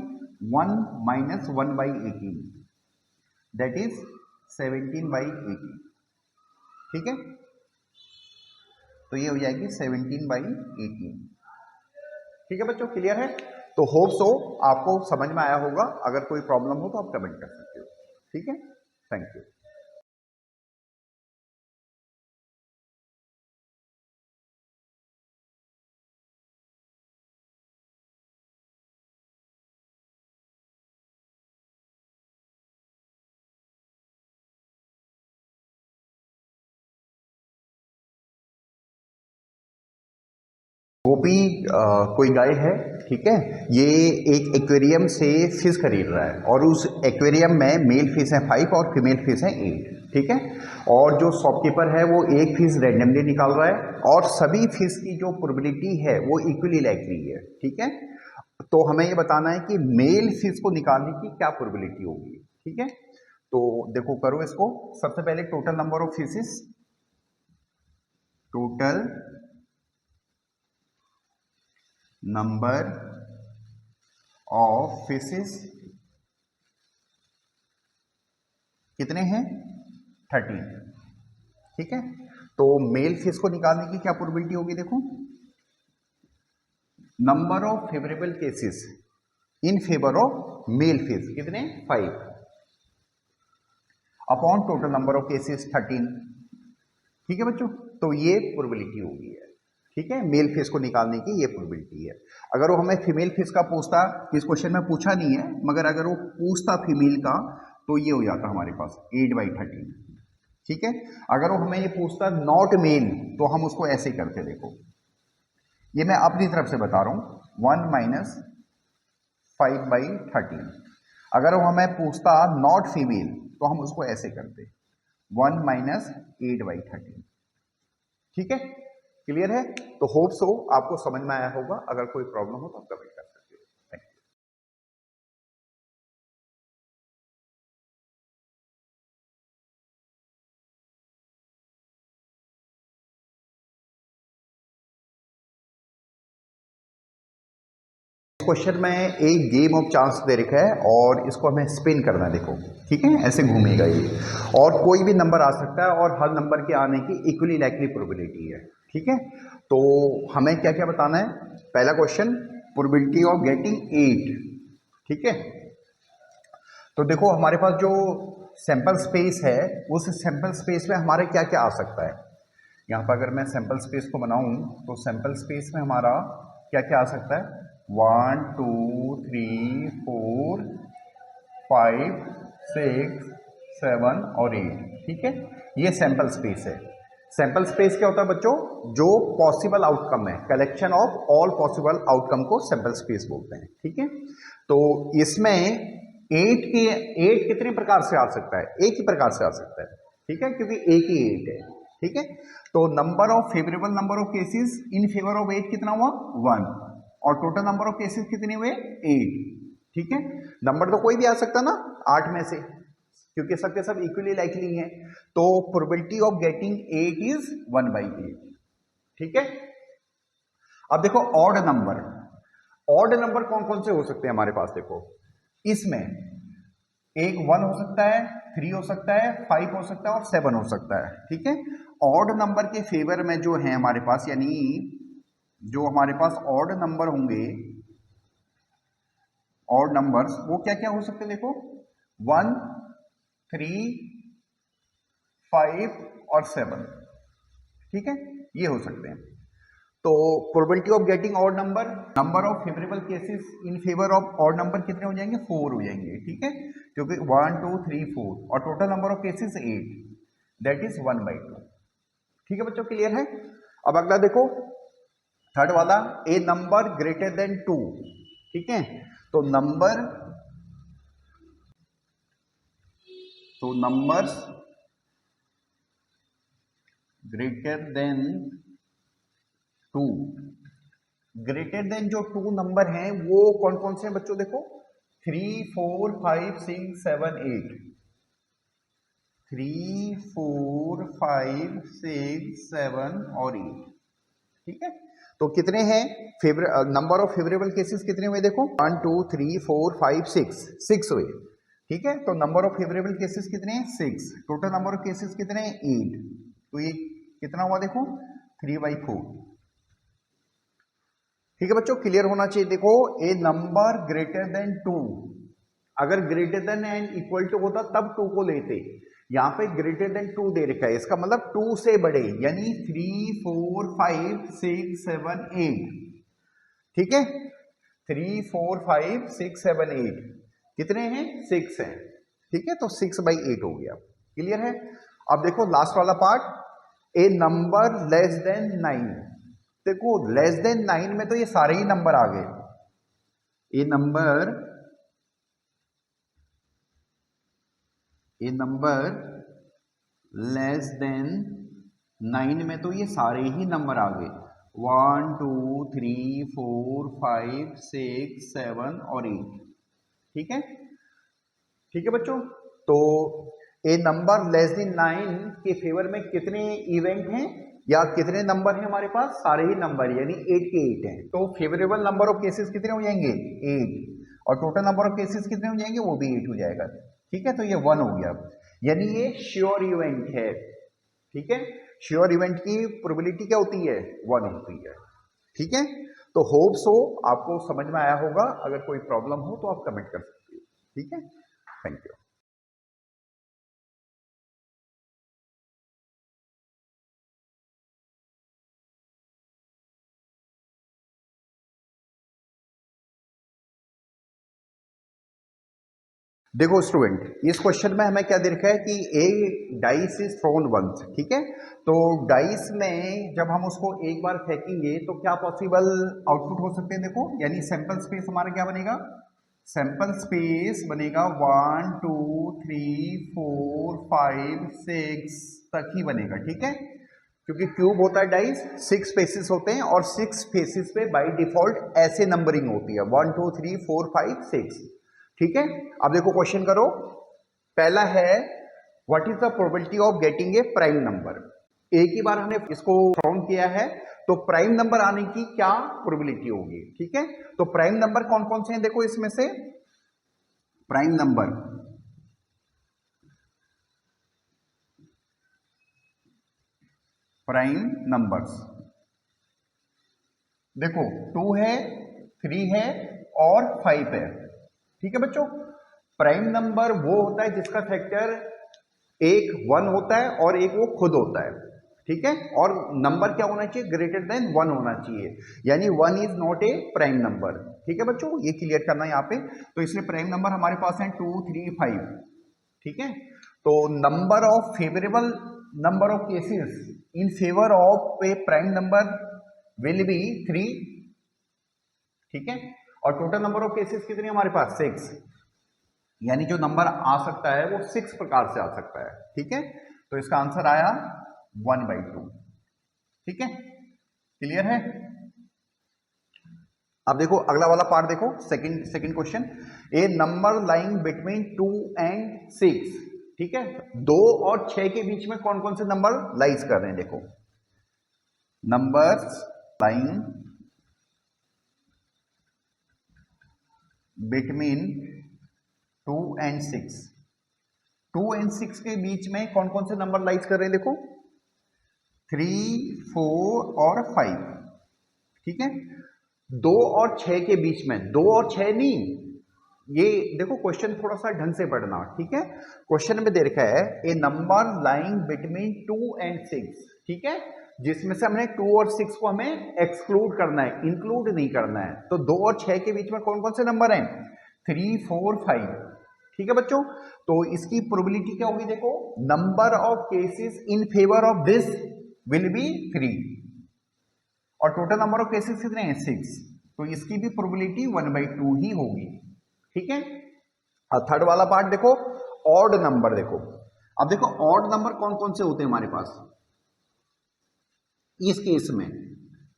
1 माइनस 1/18, दैट इज 17/18। ठीक है, तो ये हो जाएगी 17/18। ठीक है बच्चों, क्लियर है, तो होप सो आपको समझ में आया होगा, अगर कोई प्रॉब्लम हो तो आप कमेंट कर सकते हो। ठीक है, थैंक यू। गोपी कोई गाय है, ठीक है, ये एक एक्वेरियम से फिश खरीद रहा है और उस एक्वेरियम में मेल फिश है 5 और फीमेल फिश है 8, ठीक है। और जो शॉपकीपर है वो एक फिश रैंडमली निकाल रहा है और सभी फिश की जो प्रोबेबिलिटी है वो इक्वली लाइकली है, ठीक है। तो हमें ये बताना है कि मेल फिश को निकालने की क्या प्रोबेबिलिटी होगी, ठीक है। तो देखो करो इसको, सबसे पहले total number of fishes, total number of fishes कितने हैं, 13, ठीक है। तो मेल फिश को निकालने की क्या प्रोबेबिलिटी होगी, देखो number of favourable cases in favour of male fish कितने, 5 upon total number of cases 13, ठीक है बच्चों। तो ये प्रोबेबिलिटी होगी है, ठीक है, मेल फिश को निकालने की ये प्रोबेबिलिटी है। अगर वो हमें फीमेल फिश का पूछता, इस क्वेश्चन में पूछा नहीं है, मगर अगर वो पूछता फीमेल का तो ये हो जाता हमारे पास 8/13, ठीक है। अगर वो हमें ये पूछता नॉट मेल तो हम उसको ऐसे करते, देखो ये मैं अपनी तरफ से बता रहा हूं 1 - 5/13। अगर वो हमें पूछता नॉट फीमेल तो हम उसको ऐसे करते 1 - 8/13, ठीक है, क्लियर है। तो होप सो आपको समझ में आया होगा, अगर कोई प्रॉब्लम हो तो आप कमेंट कर सकते हो। Thank you. क्वेश्चन में एक गेम ऑफ चांस दे रखा है और इसको हमें स्पिन करना है, देखो ठीक है, ऐसे घूमेगा ये और कोई भी नंबर आ सकता है और हर नंबर के आने की इक्वली लाइकली प्रोबेबिलिटी है, ठीक है। तो हमें क्या क्या बताना है, पहला क्वेश्चन प्रोबेबिलिटी ऑफ गेटिंग 8, ठीक है। तो देखो हमारे पास जो सैंपल स्पेस है उस सैंपल स्पेस में हमारे क्या क्या आ सकता है। यहाँ पर अगर मैं सैंपल स्पेस को बनाऊं तो सैंपल स्पेस में हमारा क्या क्या आ सकता है, 1 2 3 4 5 6 7 और 8, ठीक है, ये सैंपल स्पेस है। सैंपल स्पेस क्या होता है बच्चों, जो पॉसिबल आउटकम है, collection of all possible outcome को सैंपल स्पेस बोलते हैं, ठीक है। तो इसमें 8 कितने प्रकार से आ सकता है, एक ही प्रकार से आ सकता है, ठीक है, क्योंकि एक ही 8 है, ठीक है। तो number of favourable number of cases in favour of 8 कितना हुआ, 1, और टोटल नंबर ऑफ केसेस कितने हुए, 8, ठीक है। नंबर तो कोई भी आ सकता ना 8 में से, क्योंकि सबके सब इक्वली लाइकली हैं। तो प्रोबेबिलिटी ऑफ गेटिंग 8 इज 1/8, ठीक है। अब देखो ऑड नंबर, ऑड नंबर कौन कौन से हो सकते हैं हमारे पास, देखो इसमें एक 1 हो सकता है, 3 हो सकता है, 5 हो सकता है और 7 हो सकता है, ठीक है। ऑड नंबर के फेवर में जो है हमारे पास, यानी जो हमारे पास ऑड नंबर होंगे, ऑड नंबर्स वो क्या क्या हो सकते हैं, देखो 1 3 5 और 7, ठीक है, ये हो सकते हैं। तो probability of getting odd number, number of favourable cases in favour of odd number कितने हो जाएंगे, 4 हो जाएंगे, ठीक है, क्योंकि 1 2 3 4 और total number of cases 8, that is 1/2, ठीक है बच्चों, क्लियर है। अब अगला देखो थर्ड वाला, ए नंबर ग्रेटर देन 2, ठीक है। तो numbers greater than 2, greater than जो 2 नंबर हैं वो कौन कौन से हैं बच्चों, देखो 3 4 5 6 7 8, 3 4 5 6 7 और 8, ठीक है। तो कितने हैं नंबर ऑफ फेवरेबल केसेस कितने हुए, देखो 1 2 3 4 5 6 हुए, ठीक है। तो नंबर ऑफ फेवरेबल केसेस कितने हैं, 6, टोटल नंबर ऑफ केसेस कितने हैं, 8, तो ये कितना हुआ, देखो 3/4, ठीक है बच्चों, क्लियर होना चाहिए। देखो ए नंबर ग्रेटर देन 2, अगर greater than and equal to होता तब 2 को लेते, यहां पे ग्रेटर देन 2 दे रखा है, इसका मतलब 2 से बड़े, यानी 3 4 5 6 7 8, ठीक है, 3 4 5 6 7 8 कितने हैं, 6 हैं, ठीक है, तो 6/8 हो गया। क्लियर है। अब देखो लास्ट वाला पार्ट, ए नंबर लेस देन 9। देखो लेस देन 9 में तो ये सारे ही नंबर आ गए, ए नंबर लेस देन 9 में तो ये सारे ही नंबर आ गए, 1 2 3 4 5 6 7 और 8, ठीक है, ठीक है बच्चों। तो ए नंबर लेस देन 9 के फेवर में कितने इवेंट हैं या कितने नंबर हैं हमारे पास, सारे ही नंबर, यानी 8 के 8 हैं, तो फेवरेबल नंबर ऑफ केसेस कितने हो जाएंगे, 8, और टोटल नंबर ऑफ केसेस कितने हो जाएंगे, वो भी 8 हो जाएगा, ठीक है, तो ये 1 हो गया, यानी ये श्योर इवेंट है, ठीक है, श्योर इवेंट की प्रोबेबिलिटी क्या होती है, 1 होती है, ठीक है। तो होप सो आपको समझ में आया होगा, अगर कोई प्रॉब्लम हो तो आप कमेंट कर सकते हो, ठीक है, थैंक यू। देखो स्टूडेंट, इस क्वेश्चन में हमें क्या दे रखा है कि ए डाइस इज थ्रोन वंस, ठीक है, तो डाइस में जब हम उसको एक बार फेंकेंगे तो क्या पॉसिबल आउटपुट हो सकते हैं, देखो, यानी सैंपल स्पेस हमारा क्या बनेगा, सैंपल स्पेस बनेगा 1 2 3 4 5 6 तक ही बनेगा, ठीक है, क्योंकि क्यूब होता है डाइस, 6 फेसेस होते हैं और 6 फेसेस पे बाय डिफॉल्ट ऐसे नंबरिंग होती है 1 2 3 4 5 6, ठीक है। अब देखो क्वेश्चन करो, पहला है what is the probability of getting a prime number. एक ही बार हमने इसको काउंट किया है, तो प्राइम नंबर आने की क्या प्रोबेबिलिटी होगी, ठीक है। तो प्राइम नंबर कौन कौन से हैं, देखो इसमें से प्राइम नंबर्स देखो 2 है, 3 है और 5 है, ठीक है बच्चों। प्राइम नंबर वो होता है जिसका फैक्टर एक 1 होता है और एक वो खुद होता है, ठीक है, और नंबर क्या होना चाहिए, ग्रेटर देन 1 होना चाहिए, यानी 1 is not a prime number, ठीक है बच्चों, ये क्लियर करना है यहाँ पे। तो इसलिए प्राइम नंबर हमारे पास है 2 3 5, ठीक है। तो number of favourable number of cases in favour of A prime number will be 3, ठीक है, और टोटल नंबर ऑफ केसेस कितने हमारे पास, 6, यानी जो नंबर आ सकता है वो 6 प्रकार से आ सकता है, ठीक है। तो इसका आंसर आया 1/2, ठीक है, क्लियर है। अब देखो अगला वाला पार्ट देखो, second question, A number lying between 2 and 6, ठीक है, 2 और 6 के बीच में कौन कौन से नंबर लाइज कर रहे हैं, देखो numbers lying between 2 and 6, 2 and 6 के बीच में कौन कौन से नंबर लाइज कर रहे हैं, देखो 3 4 और 5, ठीक है। 2 और 6 के बीच में, 2 और 6 नहीं, ये देखो क्वेश्चन थोड़ा सा ढंग से पढ़ना, ठीक है। क्वेश्चन में दे रखा है ए नंबर लाइंग बिटवीन 2 and 6, ठीक है, जिसमें से हमने 2 और 6 को हमें एक्सक्लूड करना है, इंक्लूड नहीं करना है। तो 2 और 6 के बीच में कौन कौन से नंबर हैं, 3 4 5, ठीक है बच्चों। तो इसकी प्रोबेबिलिटी क्या होगी, देखो number of cases in favour of this will be 3 और टोटल नंबर ऑफ केसेस कितने हैं, 6, तो इसकी भी प्रोबेबिलिटी 1/2 ही होगी, ठीक है। और थर्ड वाला पार्ट देखो, ऑड नंबर देखो। अब देखो ऑड नंबर कौन कौन से होते हैं हमारे पास इस केस में,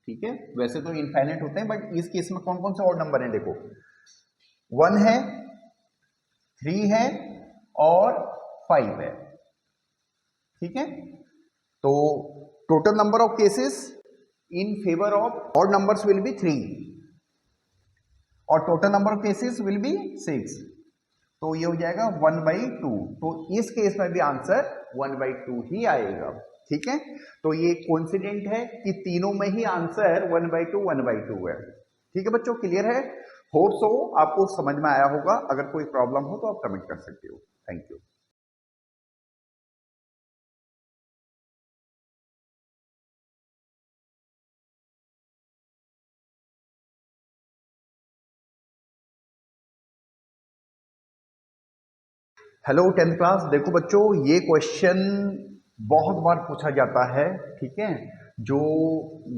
ठीक है, वैसे तो इनफाइनाइट होते हैं बट इस केस में कौन कौन से ऑड नंबर हैं, देखो 1 है, 3 है और 5 है, ठीक है। तो total number of cases in favour of odd numbers will be 3 और total number of cases will be 6, तो ये हो जाएगा 1/2। तो इस केस में भी आंसर 1/2 ही आएगा, ठीक है। तो ये कोइंसिडेंट है कि तीनों में ही आंसर 1/2 1/2 है, ठीक है बच्चों, क्लियर है। होप सो आपको समझ में आया होगा। अगर कोई प्रॉब्लम हो तो आप कमेंट कर सकते हो। Thank you. Hello 10th class. देखो बच्चों, ये क्वेश्चन बहुत बार पूछा जाता है, ठीक है। जो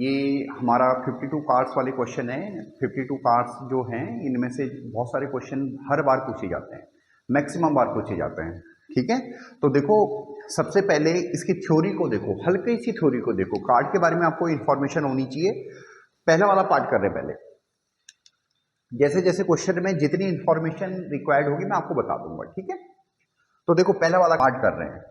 ये हमारा 52 कार्ड्स वाले क्वेश्चन है, 52 कार्ड्स जो हैं इनमें से बहुत सारे क्वेश्चन हर बार पूछे जाते हैं, मैक्सिमम बार पूछे जाते हैं, ठीक है। तो देखो, सबसे पहले इसकी थ्योरी को देखो, हल्की सी थ्योरी को देखो। कार्ड के बारे में आपको इंफॉर्मेशन होनी चाहिए। पहला वाला पार्ट कर रहे हैं पहले। जैसे जैसे क्वेश्चन में जितनी इंफॉर्मेशन रिक्वायर्ड होगी मैं आपको बता दूंगा, ठीक है। तो देखो, पहला वाला कार्ड कर रहे हैं।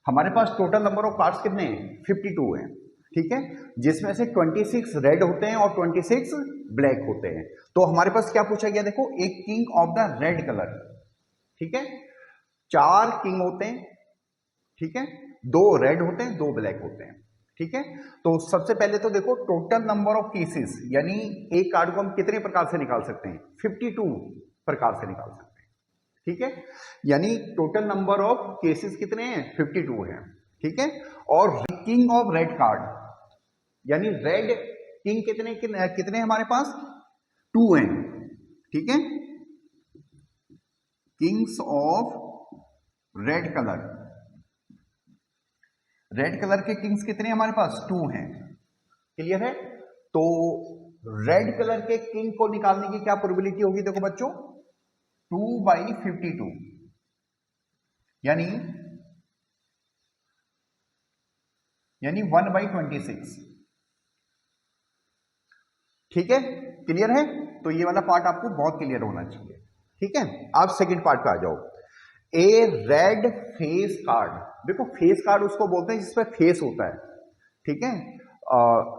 हमारे पास टोटल नंबर ऑफ कार्ड्स कितने हैं? 52 हैं, ठीक है। जिसमें से 26 रेड होते हैं और 26 ब्लैक होते हैं। तो हमारे पास क्या पूछा गया? देखो, एक king of the red colour, ठीक है। 4 किंग होते हैं, ठीक है। 2 रेड होते हैं, 2 ब्लैक होते हैं, ठीक है। तो सबसे पहले तो देखो, टोटल नंबर ऑफ केसेस, यानी एक कार्ड को हम कितने प्रकार से निकाल सकते हैं? 52 प्रकार से निकाल सकते हैं, ठीक है। यानी टोटल नंबर ऑफ केसेस कितने हैं? 52 है, ठीक है। और किंग ऑफ रेड कार्ड, यानी रेड किंग कितने हमारे पास? 2 हैं, ठीक है। Kings of red colour, red colour के किंग्स कितने हमारे पास? 2 हैं, क्लियर है। तो रेड कलर के किंग को निकालने की क्या प्रोबेबिलिटी होगी? देखो बच्चों, 2/52, यानी 1/26, ठीक है। क्लियर है। तो ये वाला पार्ट आपको बहुत क्लियर होना चाहिए, ठीक है। आप सेकंड पार्ट पे आ जाओ। ए रेड फेस कार्ड। देखो, फेस कार्ड उसको बोलते हैं जिसपे फेस होता है, ठीक है।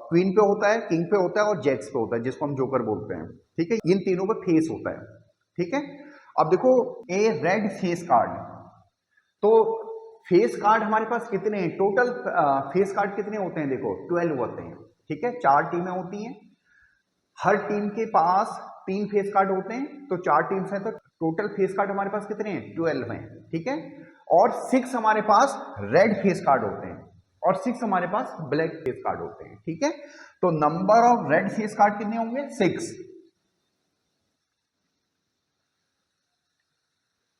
क्वीन पे होता है, किंग पे होता है और जैक्स पे होता है, जिसको हम जोकर बोलते हैं, ठीक है। इन तीनों पे फेस होता है, ठीक है। अब देखो, ए रेड फेस कार्ड। तो फेस कार्ड हमारे पास कितने हैं? टोटल फेस कार्ड कितने होते हैं? देखो, 12 होते हैं, ठीक है। 4 टीमें होती हैं, हर टीम के पास 3 फेस कार्ड होते हैं। तो 4 टीम्स हैं, तो टोटल फेस कार्ड हमारे पास कितने हैं? 12 हैं, ठीक है। और 6 हमारे पास रेड फेस कार्ड होते हैं और 6 हमारे पास ब्लैक फेस कार्ड होते हैं, ठीक है। तो number of red face card कितने होंगे? 6।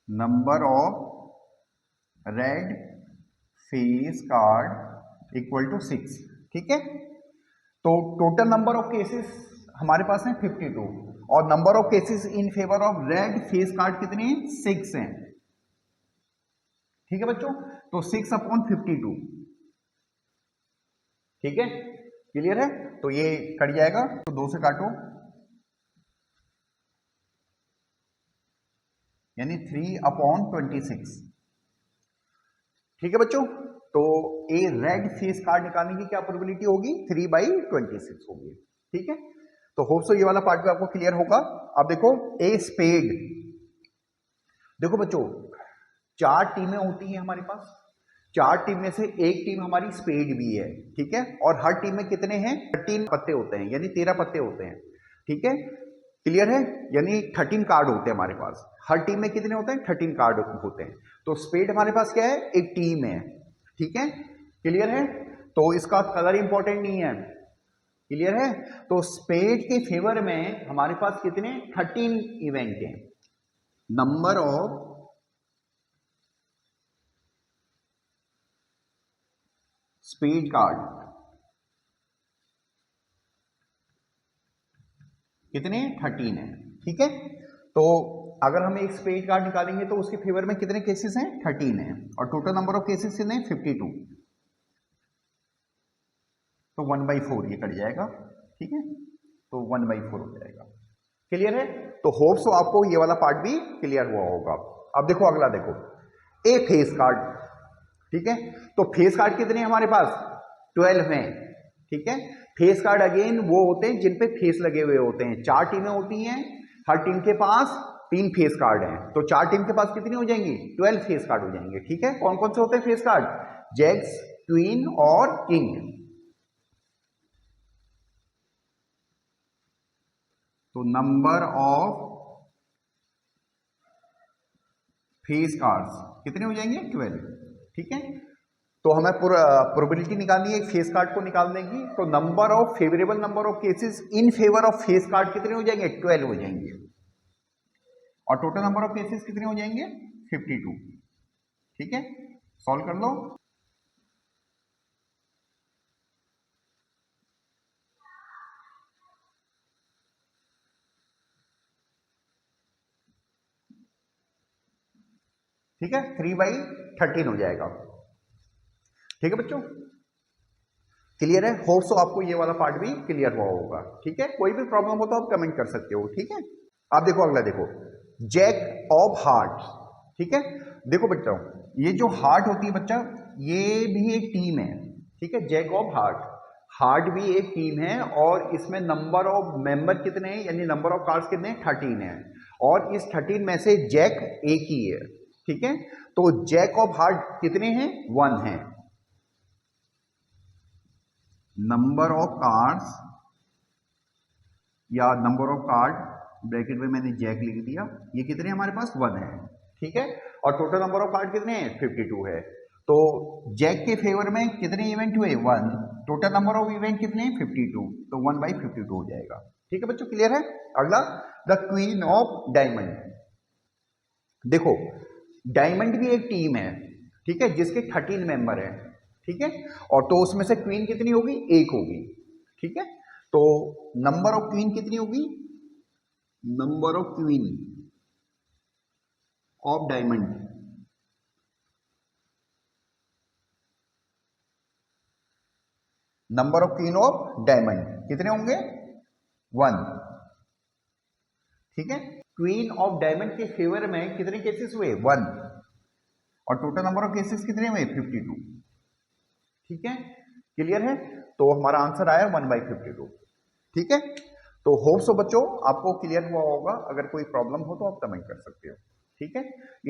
Number of red face card equal to 6, ठीक है। तो टोटल नंबर ऑफ केसेस हमारे पास है 52 और number of cases in favour of red face card कितने हैं? 6 हैं, ठीक है बच्चों। तो 6/52, ठीक है। क्लियर है। तो ये कट जाएगा, तो 2 से काटो, यानी 3/26, ठीक है बच्चों। तो ए रेड फेस कार्ड निकालने की क्या प्रोबेबिलिटी होगी? 3/26 होगी, ठीक है। तो होप सो ये वाला पार्ट भी आपको क्लियर होगा। अब देखो, ए स्पेड। देखो बच्चों, 4 टीमें होती हैं हमारे पास। 4 टीम में से एक टीम हमारी स्पेड भी है, ठीक है। और हर टीम में कितने हैं? 13 पत्ते होते हैं, यानी 13 पत्ते होते हैं, ठीक है। क्लियर है। यानी 13 कार्ड होते हैं हमारे पास। हर टीम में कितने होते हैं? 13 कार्ड होते हैं। तो स्पेड हमारे पास क्या है? एक टीम है, ठीक है। क्लियर है। तो इसका कलर इंपॉर्टेंट नहीं है, क्लियर है। तो स्पेड के फेवर में हमारे पास कितने? 13 इवेंट हैं। नंबर ऑफ स्पेड कार्ड कितने? 13 है, ठीक है। तो अगर हम एक स्पेड कार्ड निकालेंगे तो उसके फेवर में कितने केसेस हैं? 13 है। और टोटल नंबर ऑफ केसेस कितने? 52। तो 1/4 ये कट जाएगा, ठीक है। तो 1/4 हो जाएगा, क्लियर है। तो होप सो आपको ये वाला पार्ट भी क्लियर हुआ होगा। अब देखो अगला, देखो ए फेस कार्ड, ठीक है। तो फेस कार्ड कितने हमारे पास? 12 हैं, ठीक है। फेस कार्ड अगेन वो होते हैं जिन पे फेस लगे हुए होते हैं। 4 टीमें होती हैं, हर टीम के पास 3 फेस कार्ड हैं। तो 4 टीम के पास कितनी हो जाएंगी? 12 फेस कार्ड हो जाएंगे, ठीक है। कौन कौन से होते हैं फेस कार्ड? जैक्स, क्वीन और किंग। तो नंबर ऑफ फेस कार्ड्स कितने हो जाएंगे 12, ठीक है। तो हमें प्रोबेबिलिटी निकालनी है फेस कार्ड को निकालने की, तो number of favourable number of cases in favour of face card कितने हो जाएंगे 12 हो जाएंगे, और टोटल नंबर ऑफ केसेस कितने हो जाएंगे 52, ठीक है। सॉल्व कर लो। ठीक है, 3/13 हो जाएगा, ठीक है बच्चों। क्लियर है? होप सो आपको ये वाला पार्ट भी क्लियर हुआ होगा, ठीक है। कोई भी प्रॉब्लम हो तो आप कमेंट कर सकते हो, ठीक है। आप देखो अगला देखो, जैक ऑफ हार्ट, ठीक है। देखो बच्चों, ये जो हार्ट होती है बच्चा, ये भी एक टीम है, ठीक है। जैक ऑफ हार्ट, हार्ट भी एक टीम है, और इसमें नंबर ऑफ मेंबर कितने हैं, यानी नंबर ऑफ कार्ड्स कितने हैं 13 है, और इस 13 में से जैक एक ही है, ठीक है। तो जैक ऑफ हार्ट कितने हैं 1 है, नंबर ऑफ कार्ड्स या नंबर ऑफ कार्ड ब्रैकेट में मैंने जैक लिख दिया, ये कितने हमारे पास 1 है, ठीक है। और टोटल नंबर ऑफ कार्ड कितने हैं 52 है। तो जैक के फेवर में कितने इवेंट हुए 1, टोटल नंबर ऑफ इवेंट कितने 52, तो 1/52 हो जाएगा, ठीक है बच्चों। क्लियर है? अगला द क्वीन ऑफ डायमंड। देखो डायमंड भी एक टीम है, ठीक है, जिसके 13 मेंबर हैं, ठीक है। और तो उसमें से क्वीन कितनी होगी, एक होगी, ठीक है। तो नंबर ऑफ क्वीन कितनी होगी, number of queen of diamond, number of queen of diamond कितने होंगे 1, ठीक है। क्वीन ऑफ डायमंड के फेवर में कितने केसेस हुए 1, और टोटल नंबर ऑफ केसेस कितने हुए 52, ठीक है। क्लियर है? तो हमारा आंसर आया 1/52, ठीक है। तो होप सो बच्चों आपको क्लियर हुआ होगा, अगर कोई प्रॉब्लम हो तो आप कमेंट कर सकते हो, ठीक है।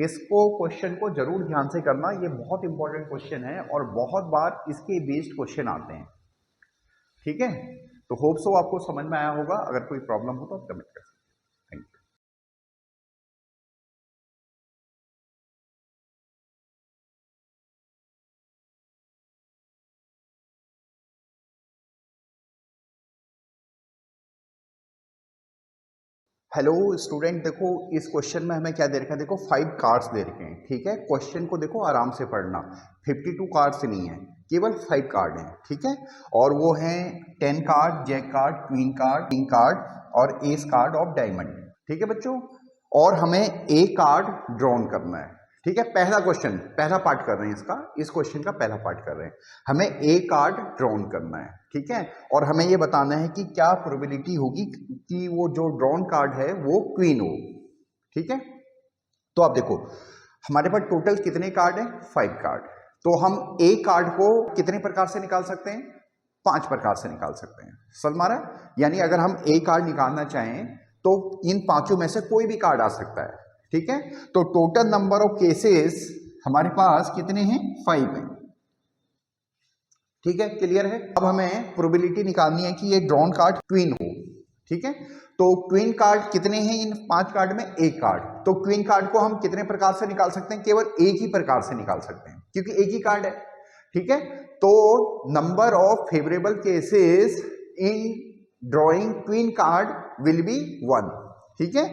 इसको क्वेश्चन को जरूर ध्यान से करना, ये बहुत इंपॉर्टेंट क्वेश्चन है और बहुत बार इसके बेस्ड क्वेश्चन आते हैं, ठीक है। तो होप सो आपको समझ में आया होगा, अगर कोई प्रॉब्लम हो तो आप कमेंट कर सकते हो। Thank you. हेलो स्टूडेंट, देखो इस क्वेश्चन में हमें क्या दे रखा है, देखो 5 कार्ड्स दे रखे हैं, ठीक है। क्वेश्चन को देखो आराम से पढ़ना, 52 कार्ड्स नहीं है, केवल 5 कार्ड हैं, ठीक है। और वो हैं 10 card jack card, queen card, king card और एस कार्ड ऑफ डायमंड, ठीक है बच्चों। और हमें ए कार्ड ड्रॉन करना है, ठीक है। पहला क्वेश्चन, पहला पार्ट कर रहे हैं इसका, इस क्वेश्चन का पहला पार्ट कर रहे हैं, हमें ए कार्ड ड्रॉन करना है, ठीक है। और हमें ये बताना है कि क्या प्रोबेबिलिटी होगी कि वो जो ड्रॉन कार्ड है वो क्वीन हो, ठीक है। तो आप देखो हमारे पास टोटल कितने कार्ड है 5 कार्ड, तो हम ए कार्ड को कितने प्रकार से निकाल सकते हैं 5 प्रकार से निकाल सकते हैं, समझ मारा। यानी अगर हम ए कार्ड निकालना चाहें तो इन पांचों में से कोई भी कार्ड आ सकता है, ठीक है। तो टोटल नंबर ऑफ केसेस हमारे पास कितने हैं 5 हैं, ठीक है। क्लियर है? अब हमें प्रोबेबिलिटी निकालनी है कि ये ड्रॉन कार्ड क्वीन हो, ठीक है। तो क्वीन कार्ड कितने हैं इन 5 कार्ड में, एक कार्ड। तो क्वीन कार्ड को हम कितने प्रकार से निकाल सकते हैं, केवल एक ही प्रकार से निकाल सकते हैं क्योंकि एक ही कार्ड है, ठीक है। तो number of favourable cases in drawing queen card will be 1, ठीक है।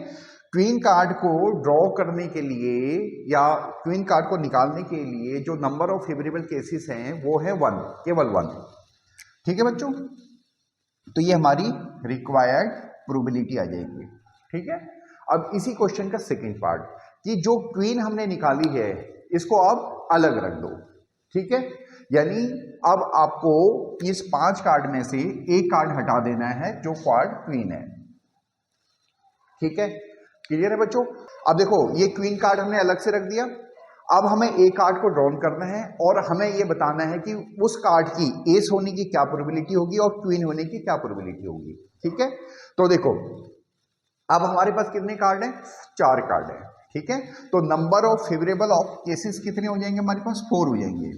क्वीन कार्ड को ड्रॉ करने के लिए या क्वीन कार्ड को निकालने के लिए जो नंबर ऑफ फेवरेबल केसेस हैं वो है 1, केवल 1, ठीक है बच्चों। तो ये हमारी रिक्वायर्ड प्रोबेबिलिटी आ जाएगी, ठीक है। अब इसी क्वेश्चन का सेकंड पार्ट, कि जो क्वीन हमने निकाली है इसको आप अलग रख दो, ठीक है। यानी अब आपको इस 5 कार्ड में से एक कार्ड हटा देना है जो कार्ड क्वीन है, ठीक है। क्लियर है बच्चों? अब देखो ये क्वीन कार्ड हमने अलग से रख दिया, अब हमें एक कार्ड को ड्रॉन करना है और हमें ये बताना है कि उस कार्ड की एस होने की क्या प्रोबेबिलिटी होगी और क्वीन होने की क्या प्रोबेबिलिटी होगी, ठीक है। तो देखो अब हमारे पास कितने कार्ड हैं, 4 कार्ड हैं, ठीक है। तो number of favourable of cases कितने हो जाएंगे हमारे पास, 4 हो जाएंगे,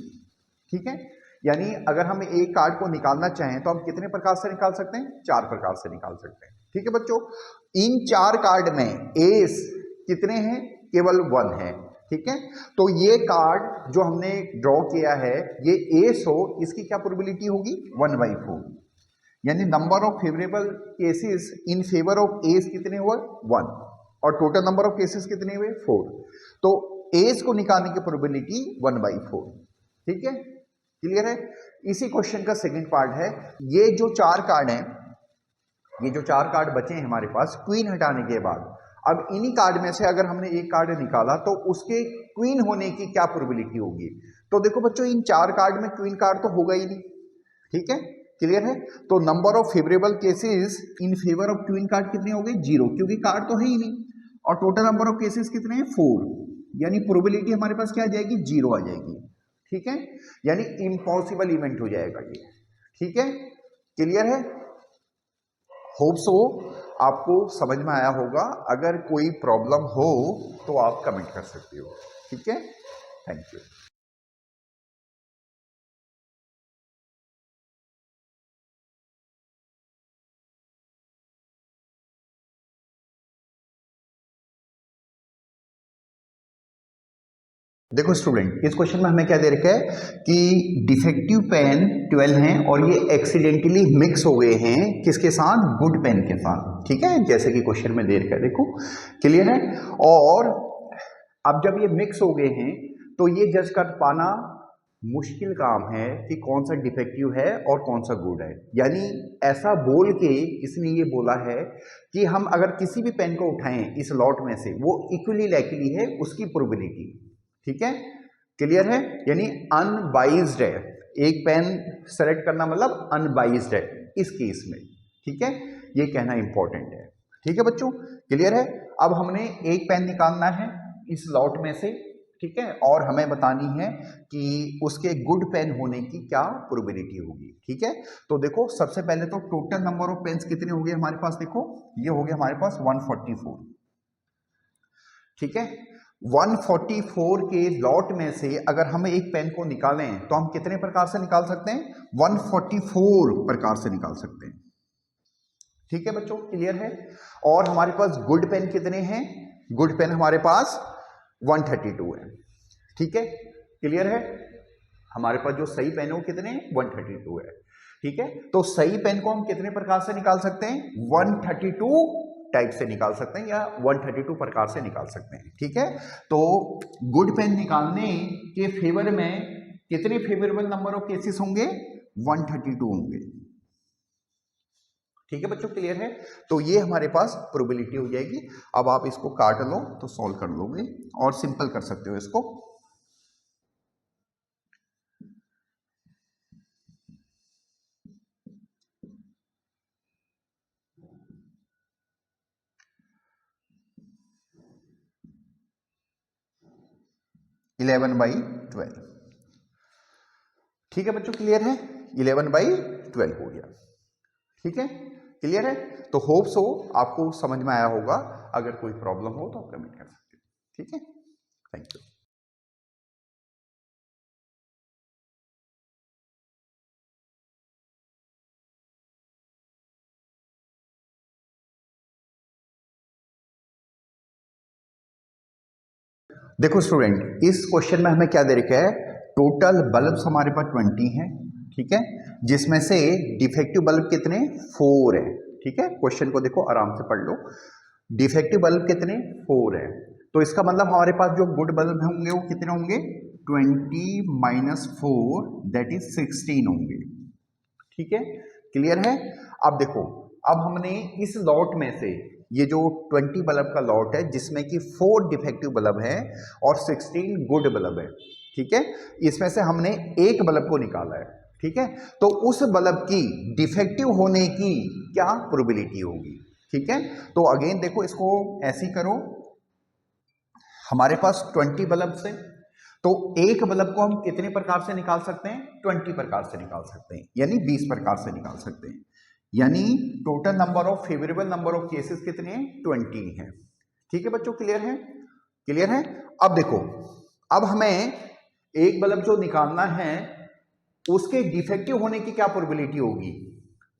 ठीक है। यानी अगर हम एक कार्ड को निकालना चाहें तो हम कितने प्रकार से निकाल सकते हैं, 4 प्रकार से निकाल सकते हैं, ठीक है बच्चों। इन 4 कार्ड में एस कितने हैं, केवल 1 है, ठीक है। तो ये कार्ड जो हमने ड्रॉ किया है ये एस हो, इसकी क्या प्रोबेबिलिटी होगी 1/4, यानी number of favourable cases in favour of S कितने हुए 1 और टोटल नंबर ऑफ केसेस कितने हुए 4। तो एस को निकालने की प्रोबेबिलिटी 1/4। ठीक है, क्लियर है। इसी क्वेश्चन का सेकंड पार्ट है, ये जो 4 कार्ड हैं, ये जो 4 कार्ड बचे हैं हमारे पास क्वीन हटाने के बाद, अब इन्हीं कार्ड में से अगर हमने एक कार्ड निकाला तो उसके क्वीन होने की क्या प्रोबेबिलिटी होगी। तो देखो बच्चों, इन 4 कार्ड में क्वीन कार्ड तो होगा ही नहीं। ठीक है, क्लियर है। तो number of favourable cases in favour of queen card कितने हो गए 0, क्योंकि कार्ड तो है ही नहीं। और टोटल नंबर ऑफ केसेस कितने हैं 4, यानी प्रोबेबिलिटी हमारे पास क्या आ जाएगी 0 आ जाएगी। ठीक है, यानी इम्पॉसिबल इवेंट हो जाएगा ये। ठीक है, क्लियर है। होप सो आपको समझ में आया होगा। अगर कोई प्रॉब्लम हो तो आप कमेंट कर सकते हो। ठीक है, थैंक यू। देखो स्टूडेंट, इस क्वेश्चन में हमें क्या दे रखा है कि डिफेक्टिव पेन 12 हैं और ये एक्सीडेंटली मिक्स हो गए हैं किसके साथ, गुड पेन के साथ। ठीक है, जैसे कि क्वेश्चन में दे रखा है, देखो क्लियर है। और अब जब ये मिक्स हो गए हैं तो ये जज कर पाना मुश्किल काम है कि कौन सा डिफेक्टिव है और कौन सा गुड है। यानी ऐसा बोल के इसने ये बोला है कि हम अगर किसी भी पेन को उठाएं इस लॉट में से, वो इक्वली लाइकली है उसकी प्रोबेबिलिटी। ठीक है, क्लियर है। यानी अनबाइज्ड है, एक पेन सेलेक्ट करना मतलब अनबाइज्ड है इस केस में। ठीक है, ये कहना इंपॉर्टेंट है। ठीक है बच्चों, क्लियर है। अब हमने एक पेन निकालना है इस लॉट में से, ठीक है, और हमें बतानी है कि उसके गुड पेन होने की क्या प्रोबेबिलिटी होगी। ठीक है, तो देखो सबसे पहले तो टोटल नंबर ऑफ पेन्स कितने हो गए हमारे पास, देखो ये हो गया हमारे पास 144। ठीक है, 144 के लॉट में से अगर हम एक पेन को निकालें तो हम कितने प्रकार से निकाल सकते हैं, 144 प्रकार से निकाल सकते हैं। ठीक है बच्चों, क्लियर है। और हमारे पास गुड पेन कितने हैं, गुड पेन हमारे पास 132 है। ठीक है, क्लियर है। हमारे पास जो सही पेन है वो कितने 132 है। ठीक है, तो सही पेन को हम कितने प्रकार से निकाल सकते हैं, 132 टाइप से निकाल सकते हैं या 132 प्रकार से निकाल सकते हैं। ठीक है, तो गुड पेन निकालने के फेवर में कितने फेवरेबल नंबर ऑफ केसेस होंगे, 132 होंगे। ठीक है बच्चों, क्लियर है। तो ये हमारे पास प्रोबेबिलिटी हो जाएगी। अब आप इसको काट लो तो सॉल्व कर लोगे और सिंपल कर सकते हो इसको। Eleven by 12। ठीक है बच्चों, क्लियर है, 11/12 हो गया। ठीक है, क्लियर है। तो होप सो आपको समझ में आया होगा। अगर कोई प्रॉब्लम हो तो आप कमेंट कर सकते हैं। ठीक है, थैंक यू। देखो स्टूडेंट, इस क्वेश्चन में हमें क्या दे रखा है, टोटल बल्ब हमारे पास 20 हैं। ठीक है, जिसमें से डिफेक्टिव बल्ब कितने 4 है। ठीक है, क्वेश्चन को देखो आराम से पढ़ लो। डिफेक्टिव बल्ब कितने 4 है, तो इसका मतलब हमारे पास जो गुड बल्ब होंगे वो कितने होंगे, 20 - 4 दैट इज 16 होंगे। ठीक है, क्लियर है। अब देखो, अब हमने इस लॉट में से ये जो 20 बल्ब का लॉट है जिसमें कि 4 डिफेक्टिव बल्ब है और 16 गुड बल्ब है। ठीक है, इसमें से हमने एक बल्ब को निकाला है। ठीक है, तो उस बल्ब की डिफेक्टिव होने की क्या प्रोबेबिलिटी होगी। ठीक है, तो अगेन देखो इसको ऐसे ही करो। हमारे पास 20 बल्ब से, तो एक बल्ब को हम कितने प्रकार से निकाल सकते हैं, 20 प्रकार से निकाल सकते हैं, यानी 20 प्रकार से निकाल सकते हैं। यानी total number of favourable number of cases कितने हैं, 20 हैं। ठीक है बच्चों, क्लियर है, क्लियर है। अब देखो, अब हमें एक बल्ब जो निकालना है उसके डिफेक्टिव होने की क्या प्रोबेबिलिटी होगी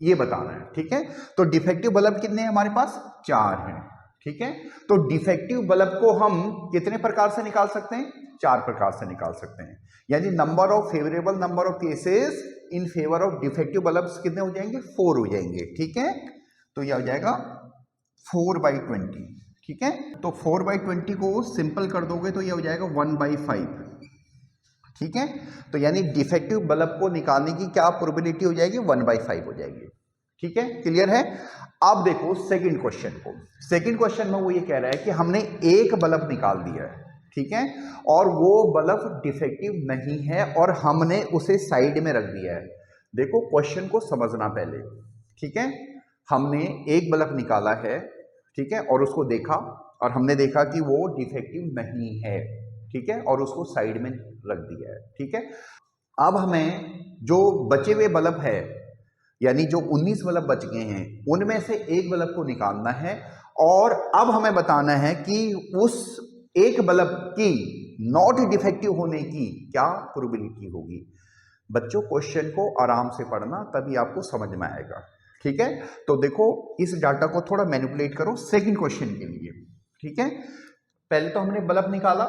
ये बताना है। ठीक है, तो डिफेक्टिव बल्ब कितने हैं हमारे पास, 4 हैं। ठीक है। तो डिफेक्टिव बल्ब को हम कितने प्रकार से निकाल सकते हैं? 4 प्रकार से निकाल सकते हैं। यानी number of favourable number of cases in favour of defective bulbs कितने हो जाएंगे? 4 हो जाएंगे। ठीक है, तो यह हो जाएगा 4/20। ठीक है, तो 4/20 को सिंपल कर दोगे तो यह हो जाएगा 1/5। ठीक है, तो यानी डिफेक्टिव बल्ब को निकालने की क्या प्रोबेबिलिटी हो जाएगी? 1/5 हो जाएगी। ठीक है, क्लियर है। अब देखो सेकंड क्वेश्चन को। सेकंड क्वेश्चन में वो ये कह रहा है कि हमने एक बल्ब निकाल दिया है, ठीक है, और वो बल्ब डिफेक्टिव नहीं है और हमने उसे साइड में रख दिया है। देखो क्वेश्चन को समझना पहले। ठीक है, हमने एक बल्ब निकाला है, ठीक है, और उसको देखा और हमने देखा कि वो डिफेक्टिव नहीं है, ठीक है, और उसको साइड में रख दिया है। ठीक है, अब हमें जो बचे हुए बल्ब है, यानी जो 19 बल्ब बच गए हैं, उनमें से एक बल्ब को निकालना है और अब हमें बताना है कि उस एक बल्ब की नॉट डिफेक्टिव होने की क्या प्रोबेबिलिटी होगी। बच्चों क्वेश्चन को आराम से पढ़ना, तभी आपको समझ में आएगा। ठीक है, तो देखो इस डाटा को थोड़ा मैनिपुलेट करो सेकंड क्वेश्चन के लिए। ठीक है, पहले तो हमने बल्ब निकाला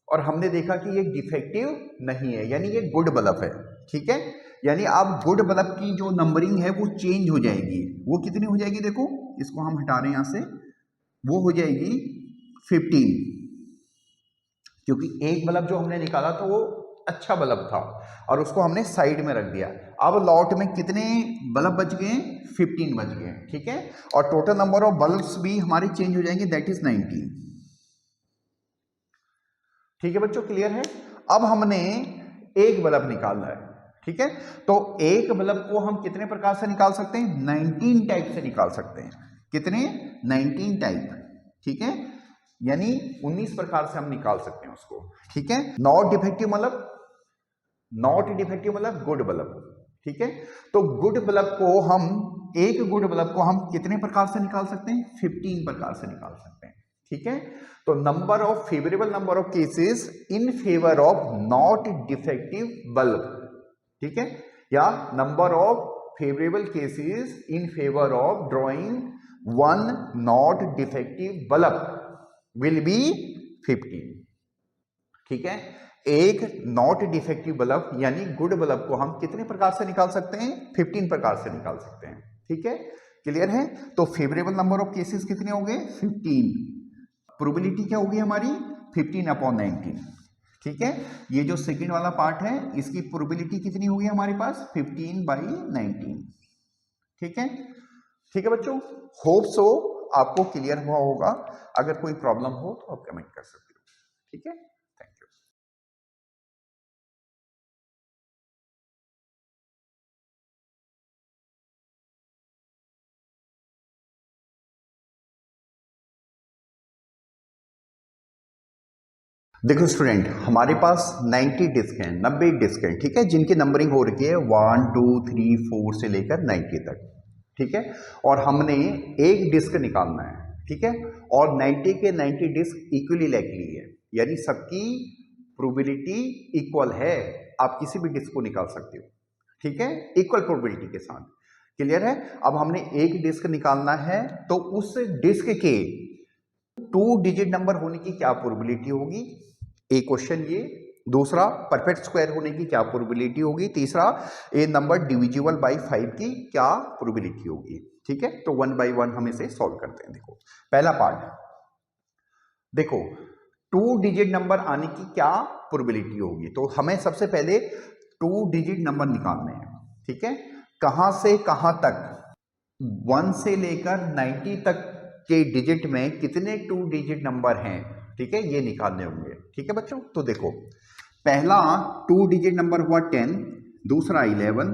और हमने देखा कि ये डिफेक्टिव नहीं है, यानी ये गुड बल्ब है। ठीक है, यानी अब गुड बल्ब की जो नंबरिंग है वो चेंज हो जाएगी। वो कितनी हो जाएगी? देखो इसको हम हटा रहे हैं यहां से, वो हो जाएगी 15, क्योंकि एक बल्ब जो हमने निकाला था वो अच्छा बल्ब था और उसको हमने साइड में रख दिया। अब लॉट में कितने बल्ब बच गए? 15 बच गए। ठीक है, और टोटल नंबर ऑफ बल्ब्स भी हमारे चेंज हो जाएंगे, दैट इज 19। ठीक है बच्चों, क्लियर है। अब हमने एक बल्ब निकालना है। ठीक है, तो एक बल्ब को हम कितने प्रकार से निकाल सकते हैं? 19 टाइप से निकाल सकते हैं। कितने? 19 टाइप। ठीक है, यानी 19 प्रकार से हम निकाल सकते हैं उसको। ठीक है, नॉट डिफेक्टिव मतलब, नॉट डिफेक्टिव मतलब गुड बल्ब। ठीक है, तो गुड बल्ब को हम, एक गुड बल्ब को हम कितने प्रकार से निकाल सकते हैं? 15 प्रकार से निकाल सकते हैं। ठीक है, तो number of favourable number of cases in favour of not defective bulb. ठीक है, या number of favourable cases in favour of drawing one not defective bulb will be 15। ठीक है, एक नॉट डिफेक्टिव बल्ब यानी गुड बल्ब को हम कितने प्रकार से निकाल सकते हैं? 15 प्रकार से निकाल सकते हैं। ठीक है, क्लियर है। तो फेवरेबल नंबर ऑफ केसेस कितने हो गए? 15। प्रोबेबिलिटी क्या होगी हमारी? 15/19। ठीक है, ये जो सेकंड वाला पार्ट है इसकी प्रोबेबिलिटी कितनी होगी हमारे पास? 15/19। ठीक है, ठीक है बच्चों, होप सो आपको क्लियर हुआ होगा। अगर कोई प्रॉब्लम हो तो आप कमेंट कर सकते हो। ठीक है, थैंक यू। देखो स्टूडेंट, हमारे पास 90 डिस्क हैं, 90 डिस्क हैं, ठीक है, जिनकी नंबरिंग हो रखी है 1 2 3 4 से लेकर 90 तक। ठीक है, और हमने एक डिस्क निकालना है। ठीक है, और 90 के 90 डिस्क इक्वली लाइकली है, यानी सबकी प्रोबेबिलिटी इक्वल है। आप किसी भी डिस्क को निकाल सकते हो। ठीक है, इक्वल प्रोबेबिलिटी के साथ। क्लियर है। अब हमने एक डिस्क निकालना है, तो उस डिस्क के 2 डिजिट नंबर होने की क्या प्रोबेबिलिटी होगी? एक क्वेश्चन ये। दूसरा, परफेक्ट स्क्वायर होने की क्या प्रोबेबिलिटी होगी? तीसरा, ए नंबर डिविजिबल बाय 5 की क्या प्रोबेबिलिटी होगी? ठीक है, तो 1 बाय 1 हम इसे सॉल्व करते हैं। देखो पहला पार्ट, देखो 2 डिजिट नंबर आने की क्या प्रोबेबिलिटी होगी? तो हमें सबसे पहले 2 डिजिट नंबर निकालने हैं। ठीक है, कहां से कहां तक? 1 से लेकर 90 तक के डिजिट में कितने 2 डिजिट नंबर हैं? ठीक है, ये निकालने होंगे। ठीक है बच्चों, तो देखो पहला 2 डिजिट नंबर हुआ 10, दूसरा 11,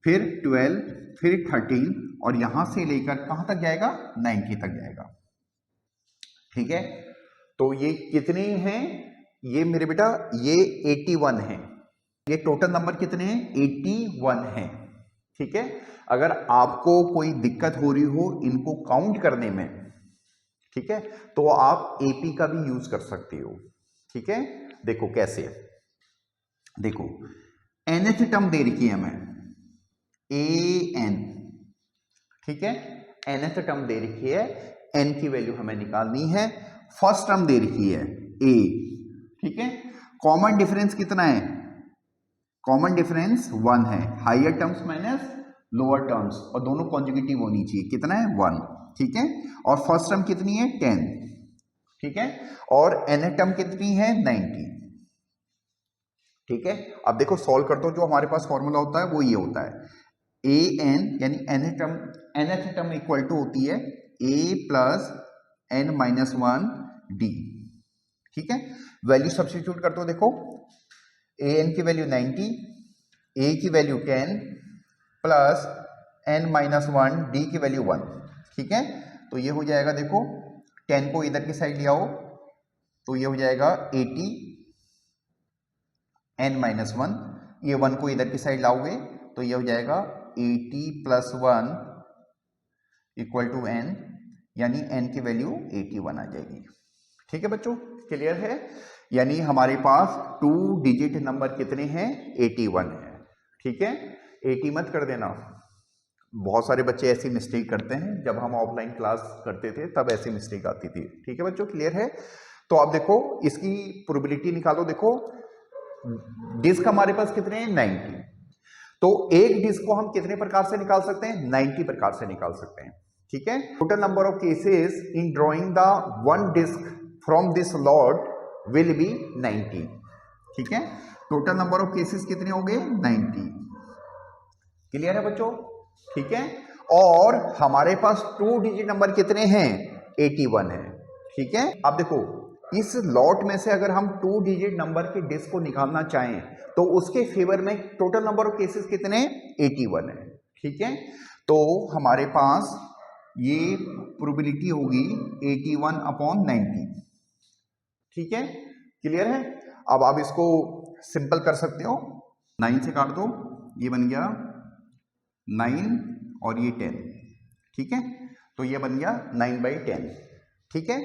फिर 12, फिर 13 और यहां से लेकर कहां तक जाएगा? 90 तक जाएगा। ठीक है, तो ये कितने हैं? ये मेरे बेटा ये 81 है। ये टोटल नंबर कितने हैं? 81 है। ठीक है, अगर आपको कोई दिक्कत हो रही हो इनको काउंट करने में, ठीक है, तो आप एपी का भी यूज कर सकते हो। ठीक है, देखो कैसे, देखो nth टर्म दे रखी है हमें an। ठीक है, nth टर्म दे रखी है n की वैल्यू हमें निकालनी है। फर्स्ट टर्म दे रखी है a, ठीक है। कॉमन डिफरेंस कितना है? कॉमन डिफरेंस 1 है, higher terms minus lower terms, और दोनों कॉन्जुगेटिव होनी चाहिए। कितना है? 1, ठीक है। और फर्स्ट टर्म कितनी है? 10, ठीक है। और nth टर्म कितनी है? 90, ठीक है। अब देखो सॉल्व कर दो, जो हमारे पास फॉर्मूला होता है वो ये होता है an यानी nth टर्म इक्वल टू होती है a plus n minus 1 d, ठीक है। वैल्यू सब्स्टिट्यूट कर दो, देखो an की वैल्यू 90, a की value 10 plus n minus 1 d की वैल्यू 1, ठीक है। तो ये हो जाएगा, देखो 10 को इधर की साइड ले आओ तो ये हो जाएगा 80 n माइनस 1, ये 1 को इधर की साइड लाओगे तो ये हो जाएगा 80 प्लस 1 इक्वल टू n, यानी n की वैल्यू 81 आ जाएगी, ठीक है बच्चों। क्लियर है? यानी हमारे पास 2 डिजिट नंबर कितने हैं? 81 है, ठीक है। 80 मत कर देना, बहुत सारे बच्चे ऐसी मिस्टेक करते हैं। जब हम ऑफलाइन क्लास करते थे तब ऐसी मिस्टेक आती थी, ठीक है बच्चों। क्लियर है? तो अब देखो इसकी प्रोबेबिलिटी निकालो। देखो डिस्क हमारे पास कितने हैं? 90। तो एक डिस्क को हम कितने प्रकार से निकाल सकते हैं? 90 प्रकार से निकाल सकते हैं, ठीक है। Total number of cases in drawing the one disc from this lot will be 90, ठीक है। टोटल नंबर ऑफ केसेस कितने हो गए? 90। क्लियर है बच्चों? ठीक है। और हमारे पास 2 डिजिट नंबर कितने हैं? 81 है, ठीक है। अब देखो इस लॉट में से अगर हम 2 डिजिट नंबर के डिस्क को निकालना चाहें तो उसके फेवर में टोटल नंबर ऑफ केसेस कितने? 81 है, ठीक है। तो हमारे पास ये प्रोबेबिलिटी होगी 81 अपॉन 90, ठीक है। क्लियर है? अब आप इसको सिंपल कर सकते हो, 9 से काट दो, ये बन गया 9 और ये 10, ठीक है। तो ये बन गया 9/10, ठीक है।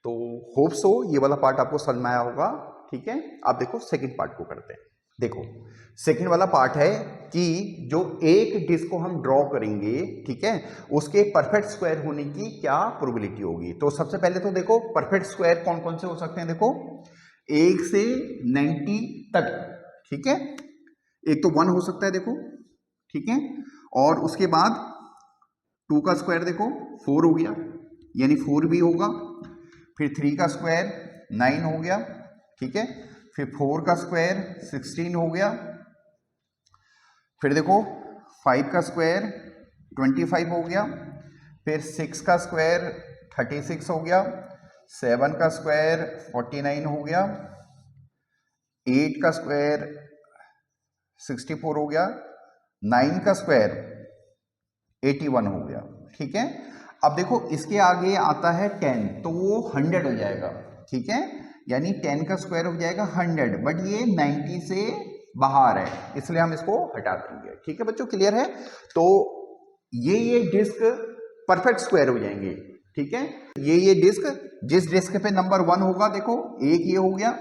तो होप सो ये वाला पार्ट आपको समझ में आया होगा, ठीक है। अब देखो सेकंड पार्ट को करते हैं। देखो सेकंड वाला पार्ट है कि जो एक डिस्क को हम ड्रॉ करेंगे, ठीक है, उसके परफेक्ट स्क्वायर होने की क्या प्रोबेबिलिटी होगी। तो सबसे पहले तो देखो परफेक्ट स्क्वायर कौन कौन से हो सकते हैं। देखो 1 से 90 तक, ठीक है। एक तो 1 हो सकता है, देखो, ठीक है। और उसके बाद 2 का स्क्वायर देखो 4 हो गया, यानी 4 भी होगा। फिर 3 का स्क्वायर 9 हो गया, ठीक है। फिर 4 का स्क्वायर 16 हो गया। फिर देखो 5 का स्क्वायर 25 हो गया। फिर 6 का स्क्वायर 36 हो गया। 7 का स्क्वायर 49 हो गया। 8 का स्क्वायर 64 हो गया। 9 का स्क्वायर 81 हो गया, ठीक है। अब देखो इसके आगे आता है 10, तो वो 100 हो जाएगा, ठीक है। यानी 10 का स्क्वायर हो जाएगा 100, बट ये 90 से बाहर है, इसलिए हम इसको हटा देंगे, ठीक है बच्चों। क्लियर है? तो ये डिस्क परफेक्ट स्क्वायर हो जाएंगे, ठीक है। ये डिस्क, जिस डिस्क पे नंबर 1 होगा, देखो एक ये हो गया,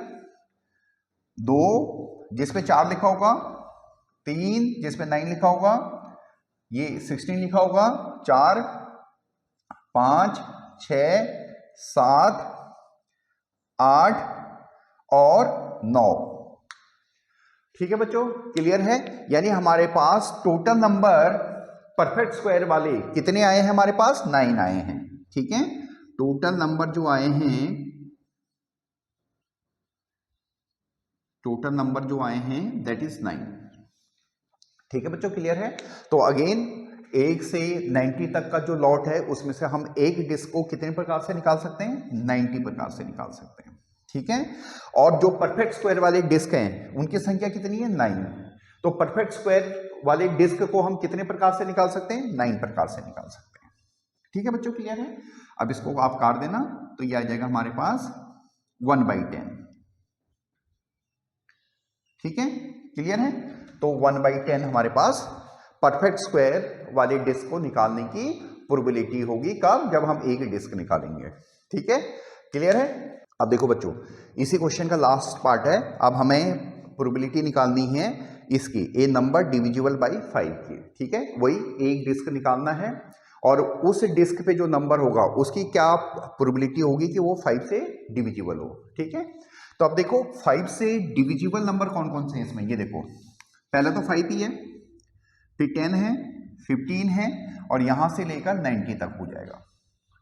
2 जिस पे 4 लिखा होगा, 3 जिस पे 9 लिखा होगा, ये 16 लिखा होगा, 4 5 6 7 8 और 9, ठीक है बच्चों। क्लियर है? यानी हमारे पास टोटल नंबर परफेक्ट स्क्वायर वाले कितने आए हैं? हमारे पास 9 आए हैं, ठीक है। टोटल नंबर जो आए हैं, टोटल नंबर जो आए हैं दैट इज 9, ठीक है बच्चों। क्लियर है? तो अगेन 1 से 90 तक का जो लॉट है उसमें से हम एक डिस्क को कितने प्रकार से निकाल सकते हैं? 90 प्रकार से निकाल सकते हैं, ठीक है। और जो परफेक्ट स्क्वायर वाले डिस्क हैं उनकी संख्या कितनी है? 9। तो परफेक्ट स्क्वायर वाले डिस्क को हम कितने प्रकार से निकाल सकते हैं? 9 प्रकार से निकाल सकते हैं, ठीक है बच्चों। क्लियर है? अब इसको आप काट देना तो ये आ जाएगा हमारे पास 1/10, ठीक है। क्लियर है? तो 1/10 हमारे पास परफेक्ट स्क्वायर वाले डिस्क को निकालने की प्रोबेबिलिटी होगी। कब? जब हम एक डिस्क निकालेंगे, ठीक है। क्लियर है? अब देखो बच्चों इसी क्वेश्चन का लास्ट पार्ट है। अब हमें प्रोबेबिलिटी निकालनी है इसकी, ए नंबर डिविजिबल बाई 5 की, ठीक है। वही एक डिस्क निकालना है और उस डिस्क पे जो नंबर होगा उसकी क्या प्रोबेबिलिटी होगी कि वो 5 से डिविजिबल हो। ठीक है, तो अब देखो 5 से डिविजिबल नंबर कौन कौन से हैं इसमें, ये देखो पहला तो 5 ही है, फिर 10 है, 15 है और यहां से लेकर 90 तक हो जाएगा।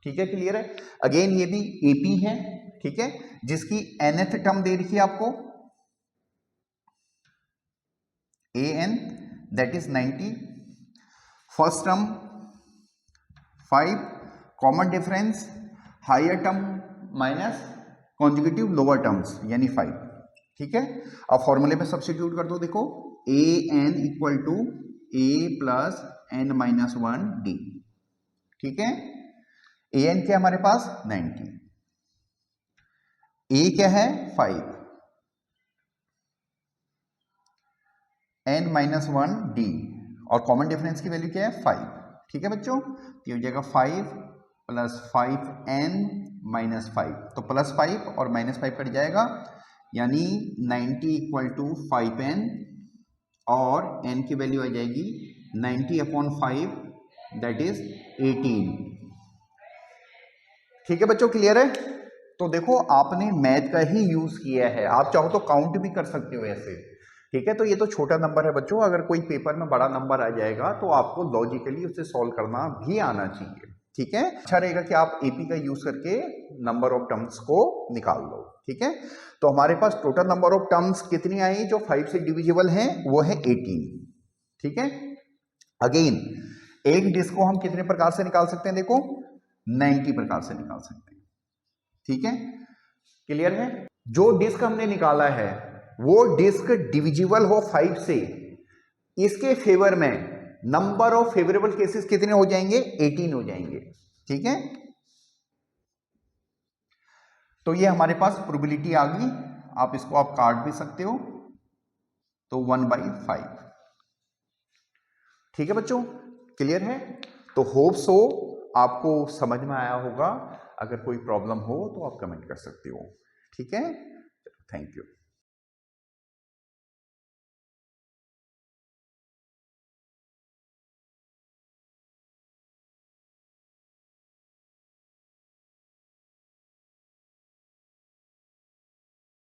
ठीक है, क्लियर है। अगेन ये भी एपी है, ठीक है, जिसकी nth टर्म दे रखी है आपको an, that is 90, first term 5, common difference higher term minus consecutive lower terms यानी 5। ठीक है, अब फॉर्मूले में सब्स्टिट्यूट कर दो, देखो an equal to a plus n minus 1 d। ठीक है, an क्या हमारे पास 90, a क्या है 5, n माइनस 1 d और कॉमन डिफरेंस की वैल्यू क्या है 5। ठीक है बच्चों, ये हो जाएगा 5 प्लस 5n माइनस 5, तो प्लस 5 और माइनस 5 कट जाएगा यानी 90 इक्वल टू 5n और n की वैल्यू आ जाएगी 90 अपॉन 5 दैट इज 18। ठीक है बच्चों, क्लियर है। तो देखो आपने मैथ का ही यूज किया है, आप चाहो तो काउंट भी कर सकते हो ऐसे। ठीक है, तो ये तो छोटा नंबर है बच्चों, अगर कोई पेपर में बड़ा नंबर आ जाएगा तो आपको लॉजिकली उसे सॉल्व करना भी आना चाहिए। ठीक है, अच्छा रहेगा कि आप एपी का यूज करके नंबर ऑफ टर्म्स को निकाल लो। ठीक है, तो हमारे पास टोटल नंबर ऑफ टर्म्स कितनी आई जो 5 से डिविजिबल हैं, वो है 18। ठीक है, अगेन एक डिस्क को हम कितने प्रकार से निकाल सकते हैं, देखो 90 प्रकार से निकाल सकते हैं। ठीक है, क्लियर है। जो डिस्क हमने निकाला है वो डिस्क डिविजिबल हो 5 से, इसके फेवर में नंबर ऑफ फेवरेबल केसेस कितने हो जाएंगे, 18 हो जाएंगे। ठीक है, तो ये हमारे पास प्रोबेबिलिटी आ गई, आप इसको आप काट भी सकते हो, तो 1/5। ठीक है बच्चों, क्लियर है। तो होप सो आपको समझ में आया होगा, अगर कोई प्रॉब्लम हो तो आप कमेंट कर सकते हो। ठीक है, थैंक यू।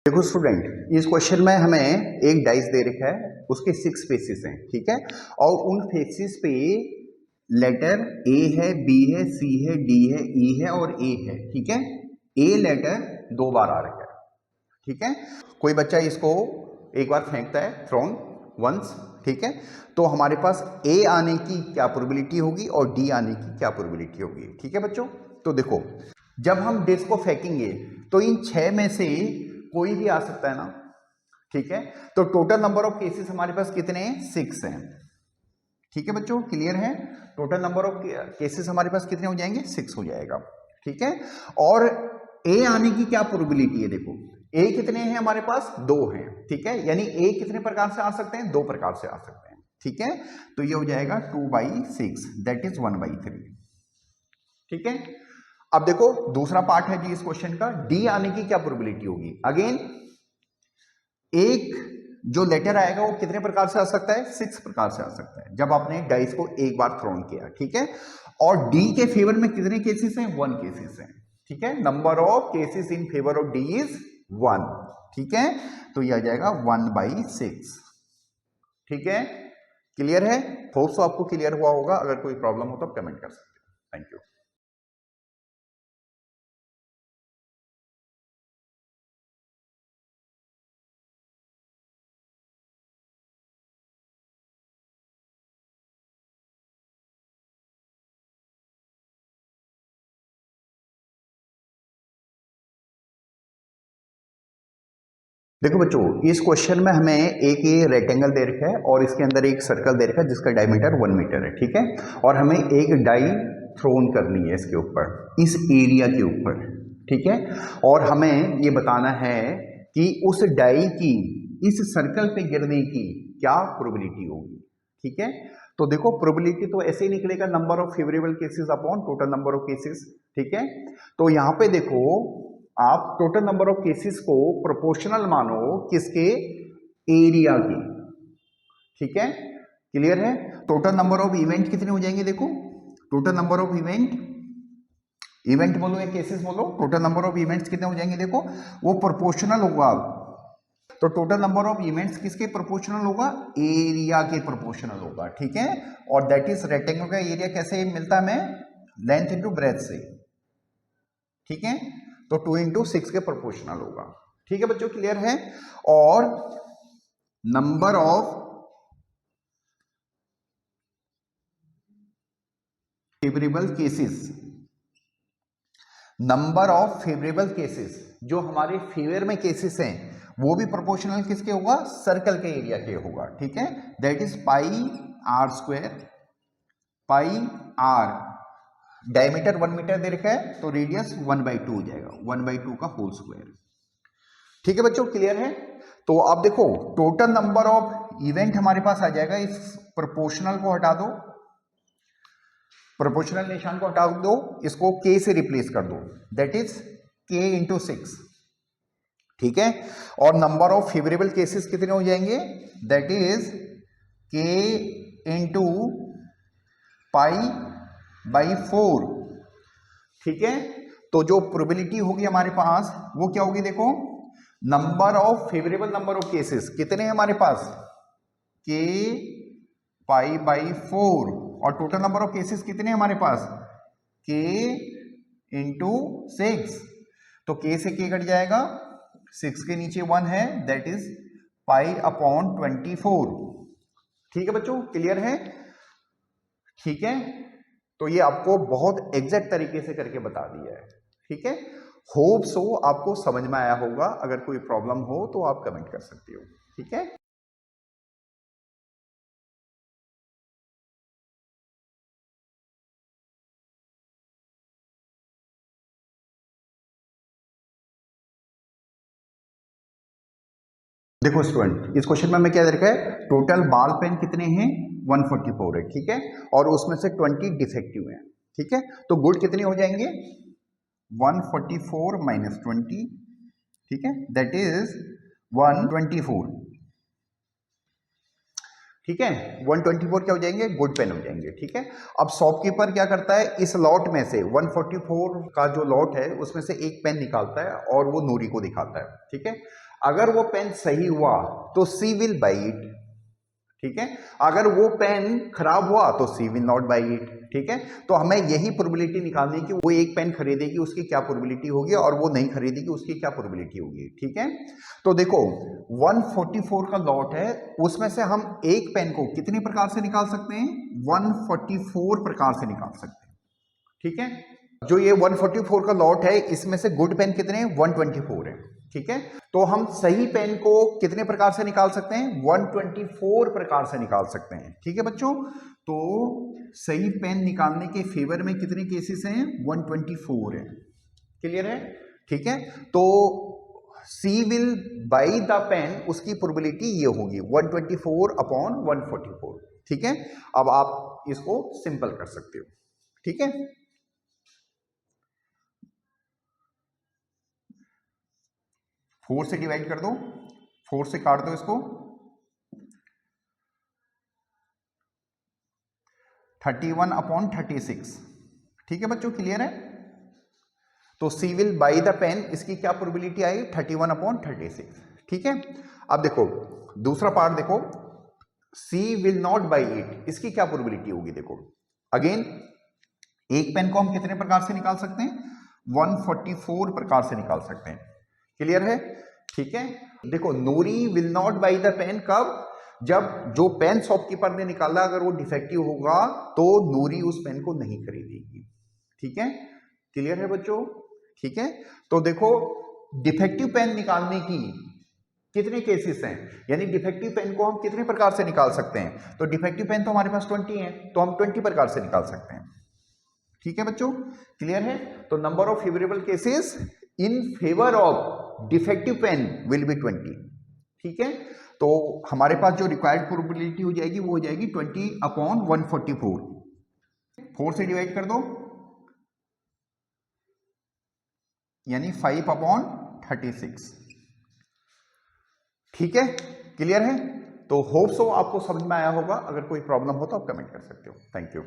देखो स्टूडेंट, इस क्वेश्चन में हमें एक डाइस दे रखा है, उसके 6 फेसेस हैं। ठीक है, और उन फेसेस पे लेटर ए है, बी है, सी है, डी है, ई है और ए है। ठीक है, ए लेटर 2 बार आ रहा है। ठीक है, कोई बच्चा इसको एक बार फेंकता है, थ्रोन वंस। ठीक है, तो हमारे पास ए आने की क्या प्रोबेबिलिटी होगी और डी आने की क्या प्रोबेबिलिटी होगी। ठीक है बच्चों, तो देखो जब हम डिस्क को फेंकेंगे तो इन 6 में से कोई भी आ सकता है ना। ठीक है, तो टोटल नंबर ऑफ केसेस हमारे पास कितने हैं, 6 हैं। ठीक है बच्चों, क्लियर है। टोटल नंबर ऑफ केसेस हमारे पास कितने हो जाएंगे, 6 हो जाएगा। ठीक है, और ए आने की क्या प्रोबेबिलिटी है, देखो ए कितने हैं हमारे पास, 2 हैं। ठीक है, यानी ए कितने प्रकार से आ सकते हैं, 2 प्रकार से आ सकते हैं। ठीक है, तो ये हो जाएगा 2/6 दैट इज 1/3। ठीक है, अब देखो दूसरा पार्ट है जी इस क्वेश्चन का, डी आने की क्या प्रोबेबिलिटी होगी। अगेन एक जो लेटर आएगा वो कितने प्रकार से आ सकता है, 6 प्रकार से आ सकता है, जब आपने डाइस को एक बार थ्रोन किया। ठीक है, और डी के फेवर में कितने केसेस हैं, 1 केसेस हैं। ठीक है, number of cases in favour of D is 1। ठीक है, तो यह आ जाएगा 1/6। ठीक है, क्लियर है। होप सो आपको क्लियर हुआ होगा, अगर कोई प्रॉब्लम हो तो आप कमेंट कर सकते हो। Thank you. देखो बच्चों, इस क्वेश्चन में हमें एक ये रेक्टेंगल दे रखा है और इसके अंदर एक सर्कल दे रखा है जिसका डायमीटर 1 मीटर है। ठीक है, और हमें एक डाई थ्रोन करनी है इसके ऊपर, इस एरिया के ऊपर। ठीक है, और हमें ये बताना है कि उस डाई की इस सर्कल पे गिरने की क्या प्रोबेबिलिटी होगी। ठीक है, तो देखो प्रोबेबिलिटी तो ऐसे ही निकलेगा, number of favourable cases upon total number of cases. ठीक है, तो यहां पे देखो आप टोटल नंबर ऑफ केसेस को प्रोपोर्शनल मानो किसके, एरिया की। ठीक है, क्लियर है। टोटल नंबर ऑफ इवेंट कितने हो जाएंगे, देखो टोटल नंबर ऑफ इवेंट बोलो या केसेस बोलो, टोटल नंबर ऑफ इवेंट्स कितने हो जाएंगे, देखो वो प्रोपोर्शनल होगा। तो टोटल नंबर ऑफ इवेंट्स किसके प्रोपोर्शनल होगा, एरिया के प्रोपोर्शनल होगा, ठीक है। और दैट इज रेक्टेंगल का एरिया कैसे मिलता है हमें, लेंथ इंटू ब्रेथ से, ठीक है। तो 2 इंटू 6 के प्रोपोर्शनल होगा, ठीक है बच्चों, क्लियर है। और number of favourable cases, number of favourable cases, जो हमारे फेवर में केसेस हैं वो भी प्रोपोर्शनल किसके होगा, सर्कल के एरिया के होगा, ठीक है। That is pi r square, pi r, diameter 1 metre दे रखा है तो रेडियस 1/2 हो जाएगा, 1/2 का होल स्क्वायर, ठीक है बच्चों, क्लियर है। तो आप देखो टोटल नंबर ऑफ इवेंट हमारे पास आ जाएगा, इस प्रोपोर्शनल को हटा दो, प्रोपोर्शनल निशान को हटा दो, इसको k से रिप्लेस कर दो, दैट इज k इंटू 6, ठीक है। और नंबर ऑफ फेवरेबल केसेस कितने हो जाएंगे, दैट इज k इंटू π/4, ठीक है। तो जो प्रोबेबिलिटी होगी हमारे पास वो क्या होगी, देखो number of favourable number of cases कितने हैं हमारे पास, k π/4, और टोटल नंबर ऑफ केसेस कितने हैं हमारे पास, k इंटू 6, तो k से k कट जाएगा, 6 के नीचे 1 है, दैट इज π/24, ठीक है बच्चों, क्लियर है, ठीक है। तो ये आपको बहुत एग्जैक्ट तरीके से करके बता दिया है, ठीक है। होप सो आपको समझ में आया होगा, अगर कोई प्रॉब्लम हो तो आप कमेंट कर सकते हो, ठीक है। देखो स्टूडेंट, इस क्वेश्चन में हमें क्या दे रखा है, टोटल बॉल पेन कितने हैं, 144 है, ठीक है, और उसमें से 20 डिफेक्टिव हैं, ठीक है। तो गुड कितने हो जाएंगे, 144 माइनस 20, ठीक है, दैट इज 124, ठीक है। 124 क्या हो जाएंगे, गुड पेन हो जाएंगे, ठीक है। अब शॉपकीपर क्या करता है, इस लॉट में से 144 का जो लॉट है उसमें से एक पेन निकालता है और वो नूरी को दिखाता है, ठीक है। अगर वो पेन सही हुआ तो सी विल बाई इट, ठीक है। अगर वो पेन खराब हुआ तो सी विल नॉट बाई इट, ठीक है। तो हमें यही प्रोबेबिलिटी निकालनी है कि वो एक पेन खरीदेगी उसकी क्या प्रोबेबिलिटी होगी और वो नहीं खरीदेगी उसकी क्या प्रोबेबिलिटी होगी, ठीक है। तो देखो 144 का लॉट है, उसमें से हम एक पेन को कितने प्रकार से निकाल सकते हैं, 144 प्रकार से निकाल सकते हैं, ठीक है। जो ये 144 का लॉट है इसमें से गुड पेन कितने हैं, 124 है, ठीक है। तो हम सही पेन को कितने प्रकार से निकाल सकते हैं, 124 प्रकार से निकाल सकते हैं, ठीक है बच्चों। तो सही पेन निकालने के फेवर में कितने केसेस हैं, 124 है, क्लियर है, ठीक है। तो सी विल बाई द पेन, उसकी प्रोबेबिलिटी ये होगी 124/144, ठीक है। अब आप इसको सिंपल कर सकते हो, ठीक है। 4 से डिवाइड कर दो, 4 से काट दो इसको, 31/36, ठीक है बच्चों, क्लियर है। तो सी विल बाई द पेन, इसकी क्या प्रोबेबिलिटी आई, 31/36, ठीक है। अब देखो दूसरा पार्ट देखो, सी विल नॉट बाई इट, इसकी क्या प्रोबेबिलिटी होगी, देखो अगेन एक पेन को हम कितने प्रकार से निकाल सकते हैं, 144 प्रकार से निकाल सकते हैं, क्लियर है, ठीक है। देखो Noori will not buy the pen कब, जब जो पेन शॉपकीपर ने निकाला अगर वो डिफेक्टिव होगा तो नूरी उस पेन को नहीं खरीदेगी, ठीक है, क्लियर है बच्चों, ठीक है। तो देखो डिफेक्टिव पेन निकालने की कितने केसेस हैं, यानी डिफेक्टिव पेन को हम कितने प्रकार से निकाल सकते हैं, तो डिफेक्टिव पेन तो हमारे पास 20 है, तो हम 20 प्रकार से निकाल सकते हैं, ठीक है बच्चों, क्लियर है। तो number of favourable cases in favour of defective pen will be 20, ठीक है। तो हमारे पास जो रिक्वायर्ड प्रोबेबिलिटी हो जाएगी वो हो जाएगी 20/144, 4 से डिवाइड कर दो यानी 5/36, ठीक है, क्लियर है। तो होप सो आपको समझ में आया होगा, अगर कोई प्रॉब्लम हो तो आप कमेंट कर सकते हो, थैंक यू।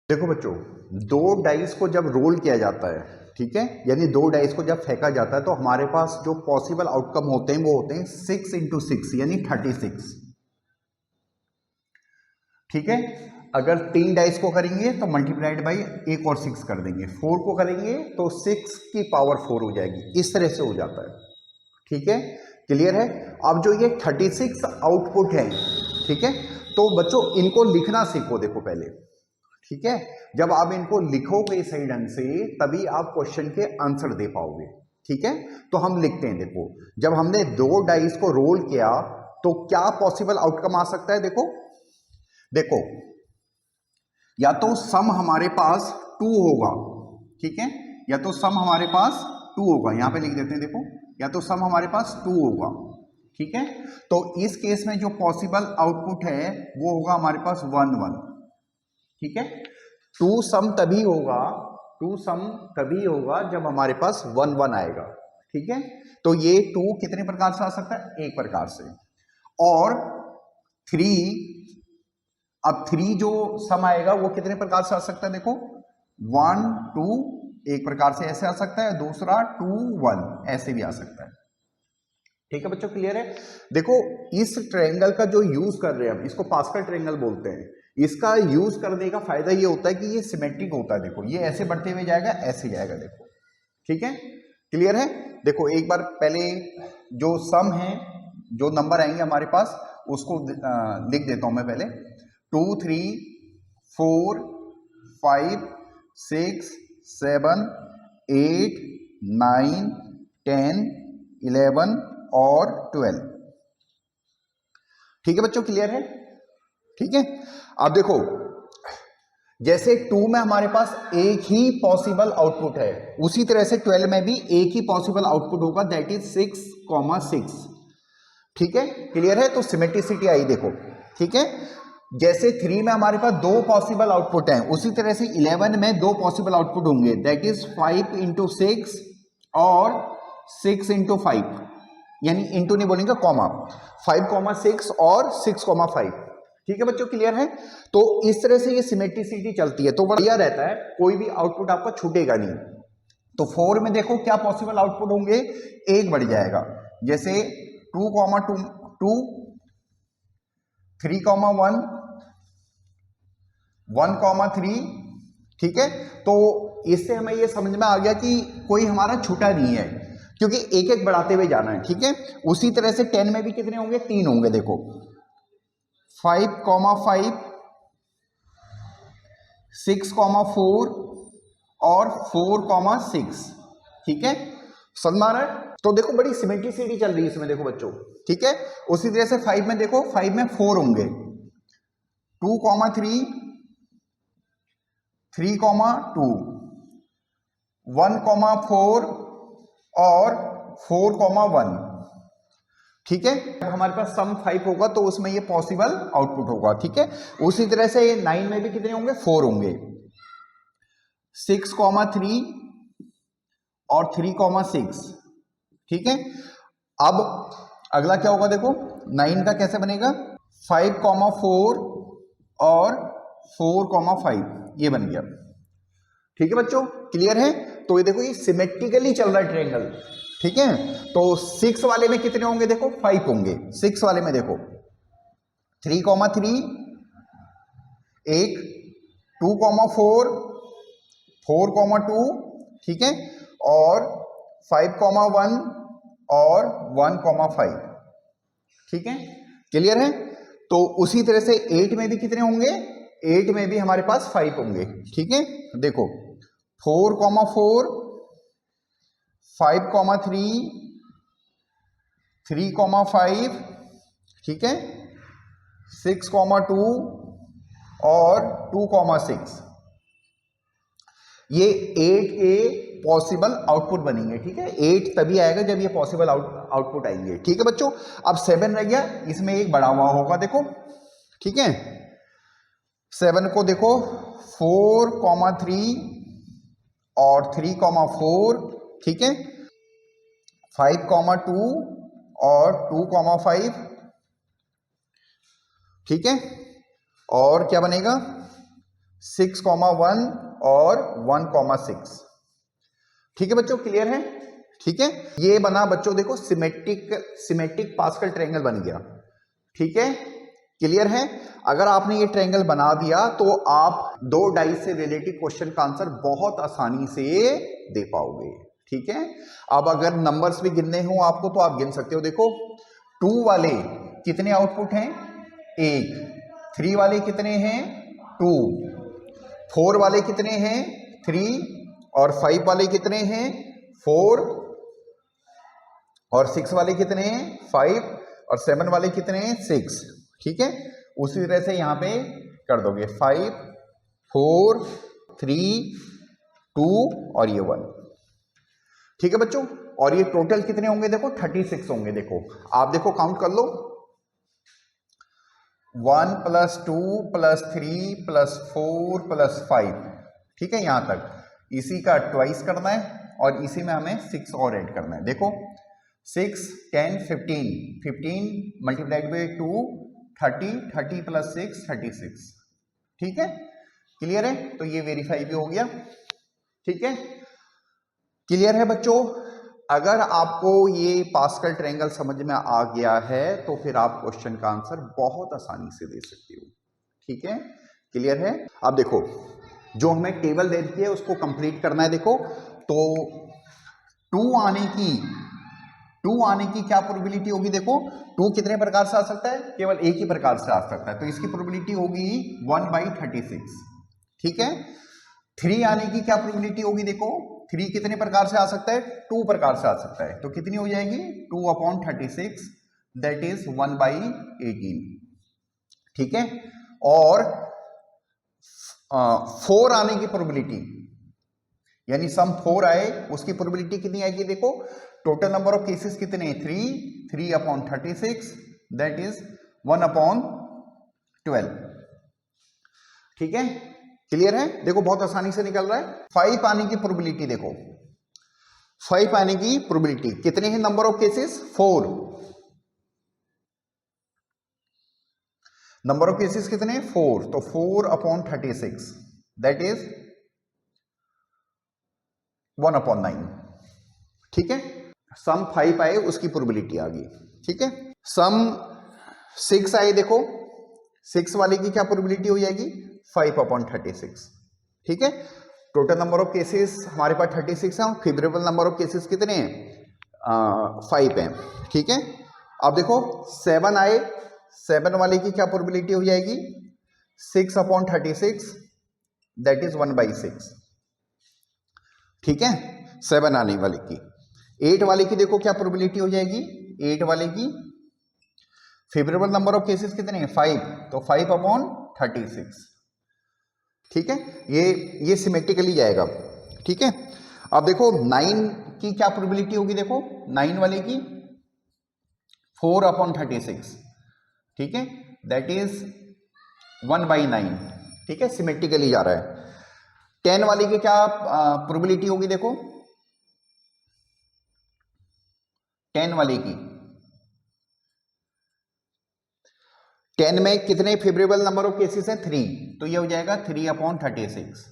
देखो बच्चों, दो डाइस को जब रोल किया जाता है, ठीक है, यानी दो डाइस को जब फेंका जाता है तो हमारे पास जो पॉसिबल आउटकम होते हैं वो होते हैं 6 इंटू 6 यानी 36। ठीक है, अगर 3 डाइस को करेंगे तो मल्टीप्लाइड बाई एक और 6 कर देंगे, 4 को करेंगे तो 6 की पावर 4 हो जाएगी, इस तरह से हो जाता है। ठीक है, क्लियर है। अब जो ये 36 आउटपुट है, ठीक है, तो बच्चों इनको लिखना सीखो। देखो पहले, ठीक है, जब आप इनको लिखोगे सही ढंग से तभी आप क्वेश्चन के आंसर दे पाओगे। ठीक है, तो हम लिखते हैं। देखो, जब हमने दो डाइस को रोल किया तो क्या पॉसिबल आउटकम आ सकता है। देखो देखो, या तो सम हमारे पास 2 होगा, ठीक है, या तो सम हमारे पास 2 होगा, यहां पे लिख देते हैं। देखो, या तो सम हमारे पास 2 होगा, ठीक है, तो इस केस में जो पॉसिबल आउटपुट है वो होगा हमारे पास 1 1। ठीक है, 2 सम तभी होगा, 2 सम तभी होगा जब हमारे पास 1 1 आएगा। ठीक है, तो ये 2 कितने प्रकार से आ सकता है, एक प्रकार से। और 3, अब 3 जो सम आएगा वो कितने प्रकार से आ सकता है। देखो 1 2 एक प्रकार से ऐसे आ सकता है, दूसरा 2 1 ऐसे भी आ सकता है। ठीक है बच्चों, क्लियर है। देखो, इस ट्रायंगल का जो यूज कर रहे हैं हम, इसको पास्कल ट्रायंगल बोलते हैं। इसका यूज करने का फायदा ये होता है कि ये सिमेट्रिक होता है। देखो, ये ऐसे बढ़ते हुए जाएगा, ऐसे जाएगा। देखो, ठीक है, क्लियर है। देखो, एक बार पहले जो सम है, जो नंबर आएंगे हमारे पास, उसको लिख देता हूं मैं पहले। 2 3 4 5 6 7 8 9 10 11 और 12। ठीक है बच्चों, क्लियर है। ठीक है, अब देखो, जैसे 2 में हमारे पास एक ही पॉसिबल आउटपुट है, उसी तरह से 12 में भी एक ही पॉसिबल आउटपुट होगा, दैट इज 6,6। ठीक है, क्लियर है। तो सिमेट्रिसिटी आई। देखो, ठीक है, जैसे 3 में हमारे पास 2 पॉसिबल आउटपुट हैं, उसी तरह से 11 में 2 पॉसिबल आउटपुट होंगे, दैट इज 5 इंटू 6 और 6 इंटू 5, यानी इंटू नहीं बोलेंगे, कॉमा, 5,6 और 6,5। ठीक है बच्चों, क्लियर है। तो इस तरह से ये सिमेट्रिसिटी चलती है, तो बढ़िया रहता है, कोई भी आउटपुट आपका छूटेगा नहीं। तो 4 में देखो क्या पॉसिबल आउटपुट होंगे, एक बढ़ जाएगा, जैसे 2,2 2 3,1 1,3। ठीक है, तो इससे हमें ये समझ में आ गया कि कोई हमारा छूटा नहीं है, क्योंकि एक एक बढ़ाते हुए जाना है। ठीक है, उसी तरह से 10 में भी कितने होंगे, 3 होंगे। देखो 5,5 6,4 और 4,6। ठीक है, समझ में आ रहा है। तो देखो, बड़ी सिमेट्रिसिटी चल रही है इसमें। देखो बच्चों, ठीक है, उसी तरह से 5 में देखो, 5 में 4 होंगे, 2,3 3,2 1,4 और 4,1। ठीक है, जब हमारे पास सम 5 होगा तो उसमें ये पॉसिबल आउटपुट होगा। ठीक है, उसी तरह से 9 में भी कितने होंगे, 4 होंगे, 6,3 और 3,6। ठीक है, अब अगला क्या होगा, देखो 9 का कैसे बनेगा, 5,4 और 4,5, ये बन गया। ठीक है बच्चों, क्लियर है। तो ये देखो, ये सिमेट्रिकली चल रहा है ट्रायंगल। ठीक है, तो 6 वाले में कितने होंगे, देखो 5 होंगे। 6 वाले में देखो 3,3 एक, 2,4 4,2, ठीक है, और 5,1 और 1,5। ठीक है, क्लियर है। तो उसी तरह से 8 में भी कितने होंगे, 8 में भी हमारे पास 5 होंगे। ठीक है, देखो 4,4 5,3 3,5, ठीक है, 6,2 और 2,6। ये 8 के पॉसिबल आउटपुट बनेंगे। ठीक है, 8 तभी आएगा जब ये पॉसिबल आउटपुट आएंगे। ठीक है बच्चों, अब 7 रह गया, इसमें एक बढ़ा हुआ होगा। देखो, ठीक है, 7 को देखो 4,3 और 3,4, ठीक है, 5,2 और 2,5। ठीक है, और क्या बनेगा 6,1 और 1,6। ठीक है बच्चों, क्लियर है? ठीक है, ये बना बच्चों देखो सिमेट्रिक पास्कल ट्रायंगल बन गया। ठीक है, क्लियर है? अगर आपने ये ट्रायंगल बना दिया तो आप दो डाइस से रिलेटेड क्वेश्चन का आंसर बहुत आसानी से दे पाओगे। ठीक है, अब अगर नंबर्स भी गिनने हो आपको तो आप गिन सकते हो। देखो 2 वाले कितने आउटपुट हैं? 1। 3 वाले कितने हैं? 2। 4 वाले कितने हैं? 3। और 5 वाले कितने हैं? 4। और 6 वाले कितने हैं? 5। और 7 वाले कितने हैं? 6। ठीक है, उसी तरह से यहां पे कर दोगे 5, 4, 3, 2 और ये 1। ठीक है बच्चों, और ये टोटल कितने होंगे? देखो 36 होंगे। देखो आप देखो काउंट कर लो, 1 + 2 + 3 + 4 + 5। ठीक है, यहां तक इसी का ट्वाइस करना है और इसी में हमें 6 और ऐड करना है। देखो 6, 10, 15, 15 मल्टीप्लाइड बाई 2 30, 30 + 6 36। ठीक है, क्लियर है? तो ये वेरीफाई भी हो गया। ठीक है, क्लियर है बच्चों? अगर आपको ये पास्कल ट्रायंगल समझ में आ गया है तो फिर आप क्वेश्चन का आंसर बहुत आसानी से दे सकते हो। ठीक है, क्लियर है? अब देखो जो हमें टेबल दे दी है उसको कंप्लीट करना है। देखो तो 2 आने की क्या प्रोबेबिलिटी होगी? देखो 2 कितने प्रकार से आ सकता है? केवल एक ही प्रकार से आ सकता है, तो इसकी प्रोबेबिलिटी होगी 1/36। ठीक है, 3 आने की क्या प्रोबेबिलिटी होगी? देखो 3 कितने प्रकार से आ सकता है? 2 प्रकार से आ सकता है, तो कितनी हो जाएगी? 2/36, दैट इज 1/18। ठीक है, और 4 आने की प्रोबेबिलिटी, यानी सम 4 आए उसकी प्रोबेबिलिटी कितनी आएगी? देखो टोटल नंबर ऑफ केसेस कितने? 3/36, दैट इज 1/12। ठीक है, क्लियर है? देखो बहुत आसानी से निकल रहा है। 5 आने की प्रोबेबिलिटी देखो, 5 आने की प्रोबेबिलिटी कितने हैं? Number of cases 4। Number of cases कितने? 4, तो 4/36 दैट इज 1/9। ठीक है, सम 5 आए उसकी प्रोबेबिलिटी आ गई। ठीक है, सम 6 आए, देखो 6 वाले की क्या प्रोबेबिलिटी हो जाएगी? 5/36। ठीक है, टोटल नंबर ऑफ केसेस हमारे पास 36 है, फेवरेबल नंबर ऑफ केसेस कितने हैं? 5 हैं। ठीक है, अब देखो 7 आए, 7 वाले की क्या प्रोबेबिलिटी हो जाएगी? 6/36 दैट इज 1/6। ठीक है, 7 आने वाले की। 8 वाले की देखो क्या प्रोबेबिलिटी हो जाएगी? 8 वाले की फेवरेबल नंबर ऑफ केसेस कितने हैं? 5, तो 5/36। ठीक है, ये सिमेट्रिकली जाएगा। ठीक है, अब देखो 9 की क्या प्रोबेबिलिटी होगी? देखो 9 वाले की 4/36। ठीक है, दैट इज 1/9। ठीक है, सिमेट्रिकली जा रहा है। 10 वाले की क्या प्रोबेबिलिटी होगी? देखो 10 वाले की 10 में कितने फेवरेबल नंबर ऑफ केसेस हैं? 3, तो ये हो जाएगा 3/36।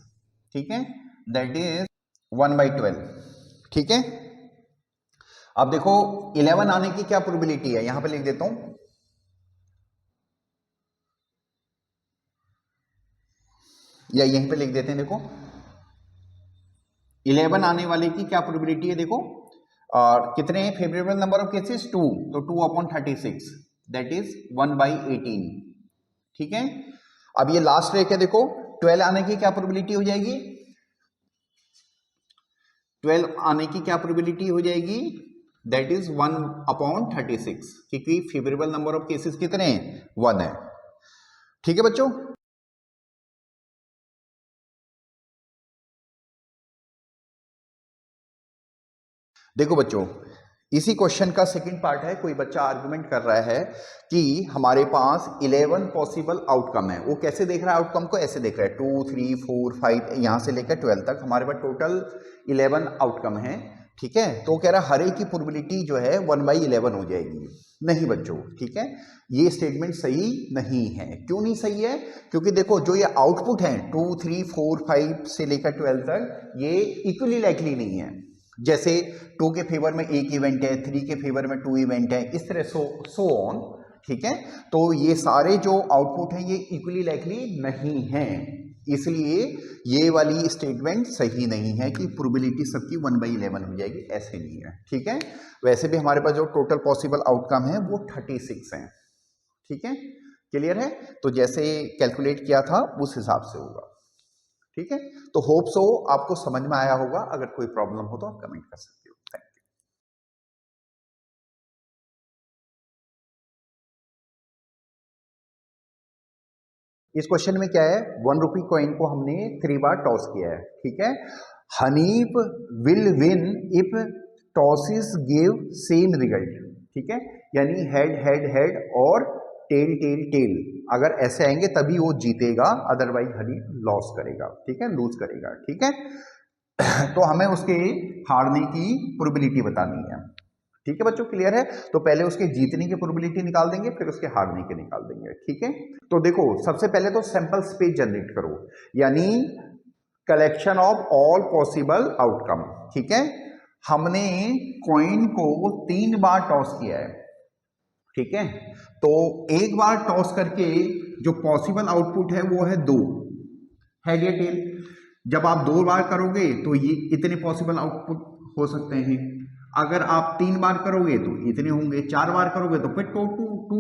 ठीक है, दैट इज 1/12। ठीक है, अब देखो 11 आने की क्या प्रोबेबिलिटी है? यहां पे लिख देता हूं, या यहीं पे लिख देते हैं। देखो 11 आने वाले की क्या प्रोबेबिलिटी है? देखो और कितने हैं फेवरेबल नंबर ऑफ केसेस? 2, तो 2/36 दैट इज 1/18। ठीक है, अब ये लास्ट रेक है। देखो 12 आने की क्या प्रोबेबिलिटी हो जाएगी? 12 आने की क्या प्रोबेबिलिटी हो जाएगी? दैट इज 1/36, क्योंकि फेवरेबल नंबर ऑफ केसेस कितने हैं? 1 है। ठीक है बच्चों, देखो बच्चों इसी क्वेश्चन का सेकंड पार्ट है। कोई बच्चा आर्गुमेंट कर रहा है कि हमारे पास 11 पॉसिबल आउटकम है। वो कैसे देख रहा है आउटकम को? ऐसे देख रहा है 2, 3, 4, 5 यहां से लेकर 12 तक हमारे पास टोटल 11 आउटकम है। ठीक है, तो कह रहा हर एक की प्रोबेबिलिटी जो है 1/11 हो जाएगी। नहीं बच्चों, ठीक है, ये स्टेटमेंट सही नहीं है। क्यों नहीं सही है? क्योंकि देखो जो ये आउटपुट है 2, 3, 4, 5 से लेकर 12 तक ये इक्वली लाइकली नहीं है। जैसे 2 के फेवर में एक इवेंट है, 3 के फेवर में 2 इवेंट है, इस तरह सो ऑन। ठीक है, तो ये सारे जो आउटपुट हैं ये इक्वली लाइकली नहीं है, इसलिए ये वाली स्टेटमेंट सही नहीं है कि प्रोबेबिलिटी सबकी 1/11 हो जाएगी, ऐसे नहीं है। ठीक है, वैसे भी हमारे पास जो टोटल पॉसिबल आउटकम है वो 36 है। ठीक है, क्लियर है? तो जैसे कैलकुलेट किया था उस हिसाब से होगा। ठीक है, तो होप सो आपको समझ में आया होगा। अगर कोई प्रॉब्लम हो तो आप कमेंट कर सकते हो। इस क्वेश्चन में क्या है, 1 रुपी कॉइन को हमने 3 बार टॉस किया है। ठीक है, Hanif will win if tosses give same result. ठीक है, यानी हेड हेड हेड और टेल टेल टेल, अगर ऐसे आएंगे तभी वो जीतेगा, अदरवाइज हनीफ लॉस करेगा। ठीक है, लूज करेगा। ठीक है, तो हमें उसके हारने की प्रोबेबिलिटी बतानी है। ठीक है बच्चों, क्लियर है? तो पहले उसके जीतने की प्रोबेबिलिटी निकाल देंगे, फिर उसके हारने की निकाल देंगे। ठीक है, तो देखो सबसे पहले तो सैंपल स्पेस जनरेट करो, यानी collection of all possible outcome. ठीक है, हमने कॉइन को 3 बार टॉस किया है। ठीक है, तो एक बार टॉस करके जो पॉसिबल आउटपुट है वो है 2, हेड या टेल। जब आप 2 बार करोगे तो ये इतने पॉसिबल आउटपुट हो सकते हैं। अगर आप 3 बार करोगे तो इतने होंगे, 4 बार करोगे तो फिर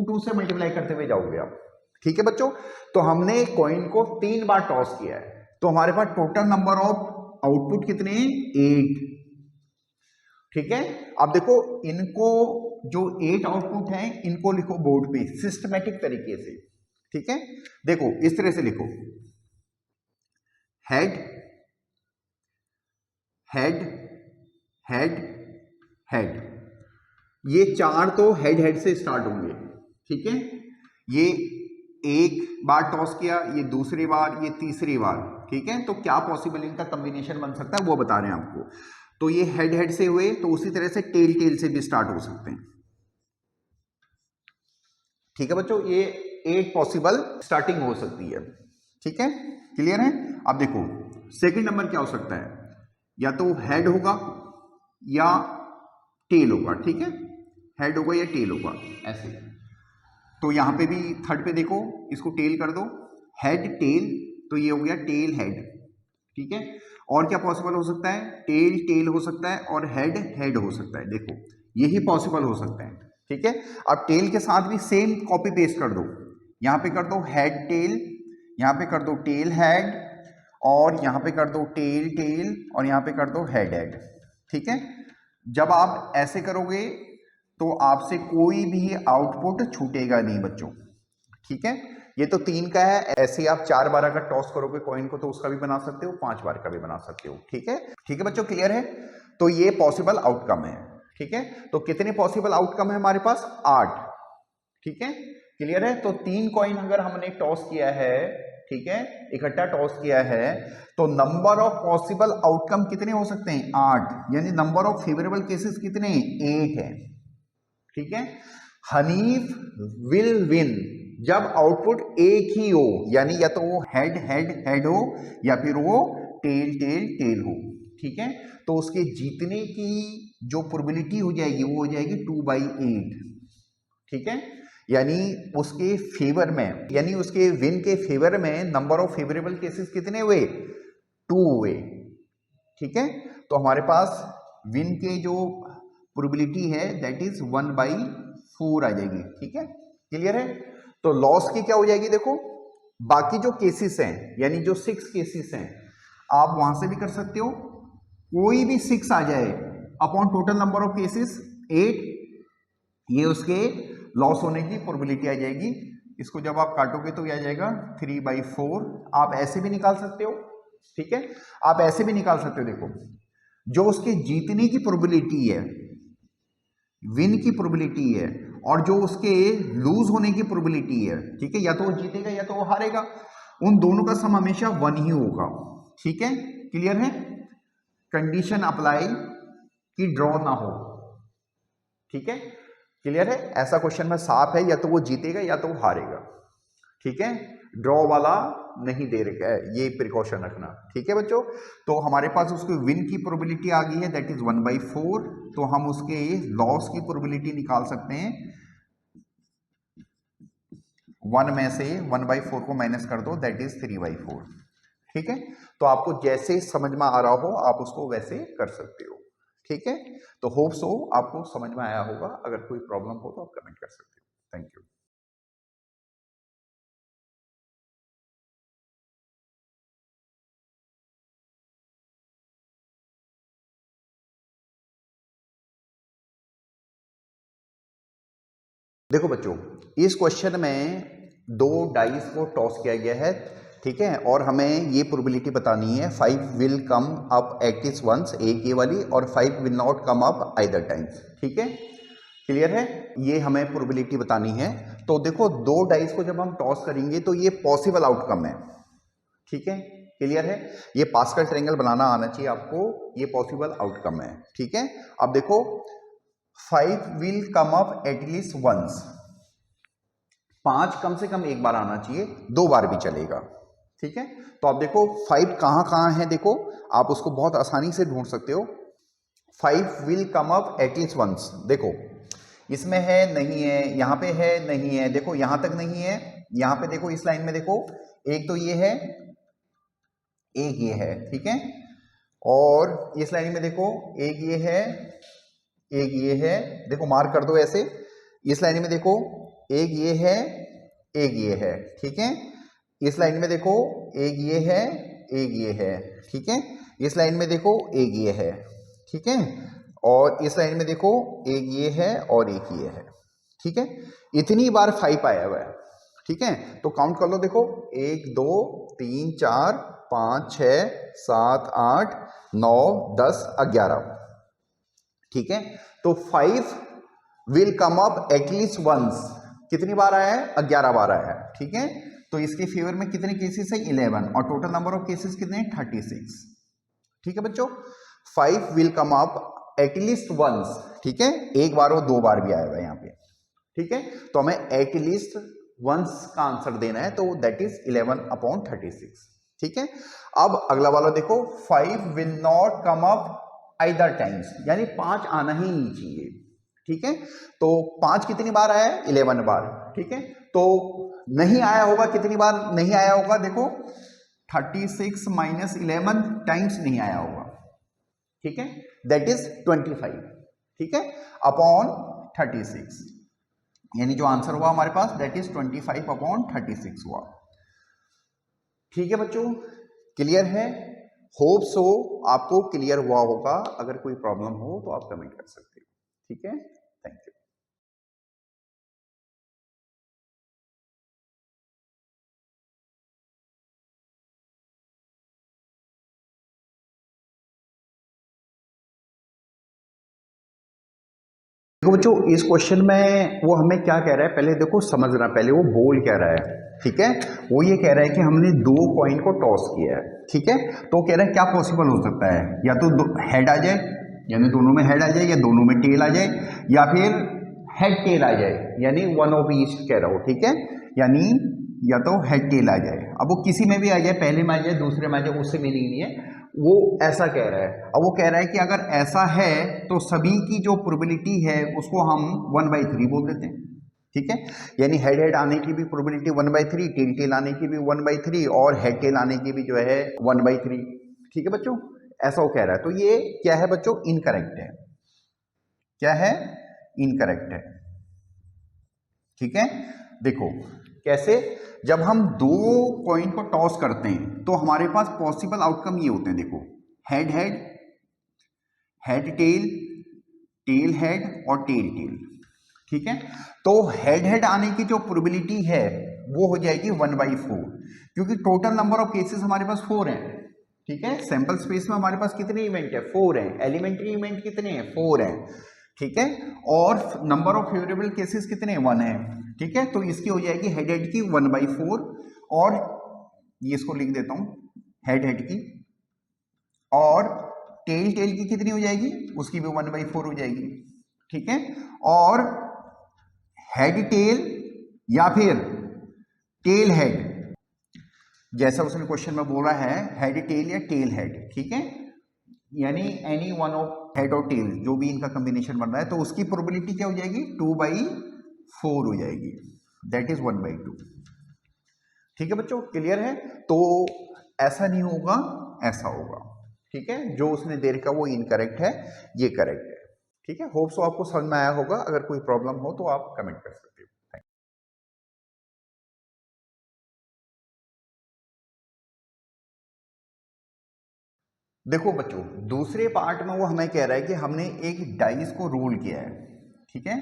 2 से मल्टीप्लाई करते हुए जाओगे आप। ठीक है बच्चों, तो हमने कॉइन को 3 बार टॉस किया है, तो हमारे पास टोटल नंबर ऑफ आउटपुट कितने हैं? 8। ठीक है, अब देखो इनको जो 8 आउटपुट हैं इनको लिखो बोर्ड पे सिस्टमैटिक तरीके से। ठीक है, देखो इस तरह से लिखो, हेड हेड हेड हेड, ये 4 तो हेड हेड से स्टार्ट होंगे। ठीक है, ये एक बार टॉस किया, ये दूसरी बार, ये तीसरी बार। ठीक है, तो क्या पॉसिबल इनका कॉम्बिनेशन बन सकता है वो बता रहे हैं आपको। तो ये हेड हेड से हुए, तो उसी तरह से टेल टेल से भी स्टार्ट हो सकते हैं। ठीक है बच्चों, ये 8 पॉसिबल स्टार्टिंग हो सकती है। ठीक है, क्लियर है? अब देखो सेकंड नंबर क्या हो सकता है, या तो हेड होगा या टेल होगा। ठीक है, हेड होगा या टेल होगा, ऐसे। तो यहां पे भी थर्ड पे देखो, इसको टेल कर दो, हेड टेल, तो ये हो गया टेल हेड। ठीक है, और क्या पॉसिबल हो सकता है? टेल टेल हो सकता है और हेड हेड हो सकता है। देखो यही पॉसिबल हो सकता है। ठीक है, अब टेल के साथ भी सेम कॉपी पेस्ट कर दो, यहां पे कर दो हेड टेल, यहां पे कर दो टेल हेड, और यहां पे कर दो टेल टेल, और यहां पे कर दो हेड हेड। ठीक है, जब आप ऐसे करोगे तो आपसे कोई भी आउटपुट छूटेगा नहीं बच्चों। ठीक है, ये तो 3 का है, ऐसे आप 4 बार अगर टॉस करोगे कॉइन को तो उसका भी बना सकते हो, 5 बार का भी बना सकते हो। ठीक है, ठीक है बच्चों, क्लियर है? तो ये पॉसिबल आउटकम है। ठीक है, तो कितने पॉसिबल आउटकम है हमारे पास? 8। ठीक है, क्लियर है? तो 3 कॉइन अगर हमने टॉस किया है, ठीक है, इकट्ठा टॉस किया है, तो नंबर ऑफ पॉसिबल आउटकम कितने हो सकते हैं? 8, यानी नंबर ऑफ फेवरेबल केसेस कितने? 8 है। ठीक है, हनीफ विल विन जब आउटपुट एक ही हो, यानी या तो वो हेड हेड हेड हो या फिर वो टेल टेल टेल हो। ठीक है, तो उसके जीतने की जो प्रोबेबिलिटी हो जाएगी वो हो जाएगी 2/8। ठीक है, यानी उसके फेवर में, यानी उसके विन के फेवर में नंबर ऑफ फेवरेबल केसेस कितने हुए? 2 हुए। ठीक है, तो हमारे पास विन के जो प्रोबेबिलिटी है दैट इज 1/4 आ जाएगी। ठीक है, क्लियर है? तो लॉस की क्या हो जाएगी? देखो बाकी जो केसेस हैं, यानी जो 6 केसेस हैं, आप वहां से भी कर सकते हो, कोई भी 6 आ जाए upon total number of cases 8, ये उसके लॉस होने की प्रोबेबिलिटी आ जाएगी। इसको जब आप काटोगे तो क्या आ जाएगा? 3/4। आप ऐसे भी निकाल सकते हो। ठीक है, आप ऐसे भी निकाल सकते हो। देखो जो उसके जीतने की प्रोबेबिलिटी है, विन की प्रोबेबिलिटी है, और जो उसके लूज होने की प्रोबेबिलिटी है, ठीक है, या तो वो जीतेगा या तो वो हारेगा, उन दोनों का सम हमेशा 1 ही होगा। ठीक है, क्लियर है? कंडीशन अप्लाई कि ड्रॉ ना हो। ठीक है, क्लियर है? ऐसा क्वेश्चन में साफ है, या तो वो जीतेगा या तो वो हारेगा। ठीक है, ड्रॉ वाला नहीं दे रखा है, ये प्रिकॉशन रखना। ठीक है बच्चों, तो हमारे पास उसकी विन की प्रोबेबिलिटी आ गई है, दैट इज 1/4। तो हम उसके लॉस की प्रोबेबिलिटी निकाल सकते हैं। 1 में से 1/4 को माइनस कर दो, दैट इज 3/4। ठीक है, तो आपको जैसे समझ में आ रहा हो आप उसको वैसे कर सकते हो। ठीक है, तो होप सो आपको समझ में आया होगा। अगर कोई प्रॉब्लम हो तो आप कमेंट कर सकते हो। Thank you. देखो बच्चों, इस क्वेश्चन में 2 डाइस को टॉस किया गया है। ठीक है, और हमें ये प्रोबेबिलिटी बतानी है 5 विल कम अप एट इज वंस, एक ये वाली, और 5 will not come up either times. ठीक है, क्लियर है? ये हमें प्रोबेबिलिटी बतानी है। तो देखो 2 डाइस को जब हम टॉस करेंगे तो ये पॉसिबल आउटकम है। ठीक है, क्लियर है? ये पास्कल ट्रायंगल बनाना आना चाहिए आपको, ये पॉसिबल आउटकम है। ठीक है, अब देखो 5 will come up at least once, 5 कम से कम एक बार आना चाहिए, 2 बार भी चलेगा। ठीक है, तो आप देखो 5 कहां है, देखो आप उसको बहुत आसानी से ढूंढ सकते हो। 5 will come up at least once, देखो इसमें है नहीं है, यहां पे है नहीं है, देखो यहां तक नहीं है, यहां पे देखो इस लाइन में देखो, एक तो ये है, एक ये है। ठीक है, और इस लाइन में देखो एक ये है, एक ये है, देखो मार्क कर दो ऐसे। इस लाइन में देखो एक ये है, एक ये है। ठीक है, इस लाइन में देखो एक ये है, एक ये है। ठीक है, इस लाइन में देखो एक ये है। ठीक है, और इस लाइन में देखो एक ये है और एक ये है। ठीक है, इतनी बार 5 आया हुआ है। ठीक है, तो काउंट कर लो, देखो 1 2 3 4 5 6 7 8 9 10 11। ठीक है, तो 5 will come up at least once, कितनी बार आया है? 11 बार आया है। ठीक है, तो इसके फेवर में कितने केसेस है? 11, और टोटल नंबर ऑफ केसेस कितने हैं? 36। ठीक है बच्चों, 5 will come up at least once. ठीक है, एक बार और 2 बार भी आया हुआ है यहाँ पे। ठीक है, तो हमें एटलीस्ट वंस का आंसर देना है, तो दैट इज 11/36। ठीक है, अब अगला वाला देखो, 5 will not come up either times, यानी 5 आना ही नहीं चाहिए। ठीक है, तो 5 कितनी बार आया है? 11 बार। ठीक है, तो नहीं आया होगा, कितनी बार नहीं आया होगा? देखो 36 माइनस 11 टाइम्स नहीं आया होगा। ठीक है, दैट इज 25। ठीक है, अपॉन 36, यानी जो आंसर हुआ हमारे पास दैट इज 25/36 हुआ। ठीक है बच्चों, क्लियर है? होप सो आपको क्लियर हुआ होगा। अगर कोई प्रॉब्लम हो तो आप कमेंट कर सकते हो। ठीक है, थैंक यू। देखो बच्चों, इस क्वेश्चन में वो हमें क्या कह रहा है, पहले देखो समझना, पहले वो बोल क्या रहा है। ठीक है, वो ये कह रहा है कि हमने 2 कॉइन को टॉस किया है। ठीक है, तो कह रहा है क्या पॉसिबल हो सकता है, या तो हेड आ जाए, यानी दोनों में हेड आ जाए, या दोनों में टेल आ जाए, या फिर हेड टेल आ जाए, यानी वन ऑफ ईच कह रहा हो। ठीक है, यानी या तो हेड टेल आ जाए, अब वो किसी में भी आ जाए, पहले में आ जाए, दूसरे में आ जाए, उससे मीनिंग नहीं है, वो ऐसा कह रहा है। अब वो कह रहा है कि अगर ऐसा है तो सभी की जो प्रोबेबिलिटी है उसको हम 1/3 बोल देते हैं। ठीक है, यानी हेड हेड आने की भी प्रोबेबिलिटी 1/3, टेल टेल आने की भी 1/3, और हेड टेल आने की भी जो है 1/3। ठीक है बच्चों, ऐसा वो कह रहा है। तो ये क्या है बच्चों? इनकरेक्ट है। क्या है? इनकरेक्ट है। ठीक है, देखो कैसे, जब हम 2 कॉइन को टॉस करते हैं तो हमारे पास पॉसिबल आउटकम ये होते हैं। देखो head head, head tail, tail head और टेल टेल। ठीक है, तो हेड हेड आने की जो प्रोबेबिलिटी है वो हो जाएगी 1/4, क्योंकि टोटल नंबर ऑफ केसेस हमारे पास 4 हैं। ठीक है, सैंपल स्पेस में हमारे पास कितने इवेंट है? 4 हैं। एलिमेंट्री इवेंट कितने हैं? 4 हैं। ठीक है, और नंबर ऑफ फेवरेबल केसेस कितने? 1 है। ठीक है, तो इसकी हो जाएगी हेड हेड की 1/4, और ये इसको लिख देता हूं हेड हेड की, और टेल की कितनी हो जाएगी, उसकी भी 1/4 हो जाएगी, ठीक है। और हेड टेल या फिर टेल हेड, जैसा उसने क्वेश्चन में बोला है हेड टेल या टेल हेड, ठीक है, यानी एनी वन ऑफ हेड और टेल जो भी इनका कॉम्बिनेशन बन रहा है, तो उसकी प्रोबेबिलिटी क्या हो जाएगी, 2/4 हो जाएगी, दैट इज 1/2। ठीक है बच्चों, क्लियर है। तो ऐसा नहीं होगा, ऐसा होगा, ठीक है। जो उसने दे रखा वो इनकरेक्ट है, ये करेक्ट है, ठीक है। होप सो आपको समझ में आया होगा। अगर कोई प्रॉब्लम हो तो आप कमेंट कर सकते हो। देखो बच्चों, दूसरे पार्ट में वो हमें कह रहा है कि हमने एक डाइस को रोल किया है, ठीक है,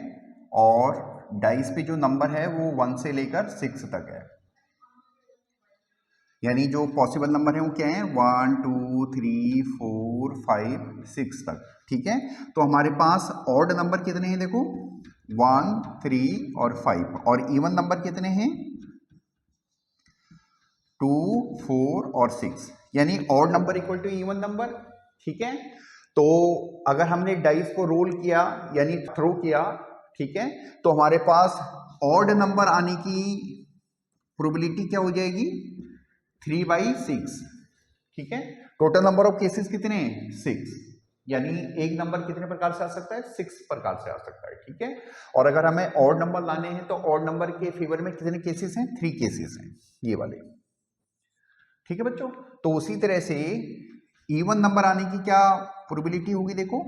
और डाइस पे जो नंबर है वो 1 से लेकर 6 तक है, यानी जो पॉसिबल नंबर है वो क्या है, 1 2 3 4 5 6 तक, ठीक है। तो हमारे पास ऑड नंबर कितने हैं, देखो 1 3 और 5, और इवन नंबर कितने हैं, 2 4 और 6, यानी odd number equal to even number, ठीक है। तो अगर हमने डाइस को रोल किया यानी थ्रो किया, ठीक है, तो हमारे पास ऑड नंबर आने की प्रोबेबिलिटी क्या हो जाएगी, 3/6, ठीक है। टोटल नंबर ऑफ केसेस कितने हैं, 6, यानी एक नंबर कितने प्रकार से आ सकता है, 6 प्रकार से आ सकता है, ठीक है। और अगर हमें ऑड नंबर लाने हैं तो ऑड नंबर के फेवर में कितने केसेस हैं, 3 केसेस हैं, ये वाले, ठीक है बच्चों। तो उसी तरह से इवन नंबर आने की क्या प्रोबेबिलिटी होगी, देखो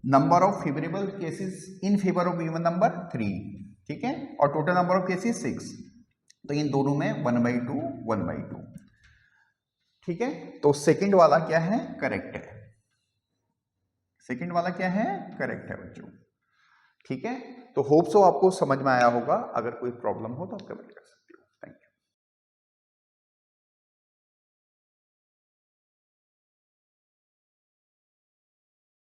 number of favourable cases in favour of even number 3, ठीक है, और टोटल नंबर ऑफ केसेस 6, तो इन दोनों में 1/2 1/2, ठीक है। तो सेकंड वाला क्या है, करेक्ट है, सेकंड वाला क्या है, करेक्ट है बच्चों, ठीक है। तो होप सो आपको समझ में आया होगा। अगर कोई प्रॉब्लम हो तो आप कमेंट कर सकते हैं।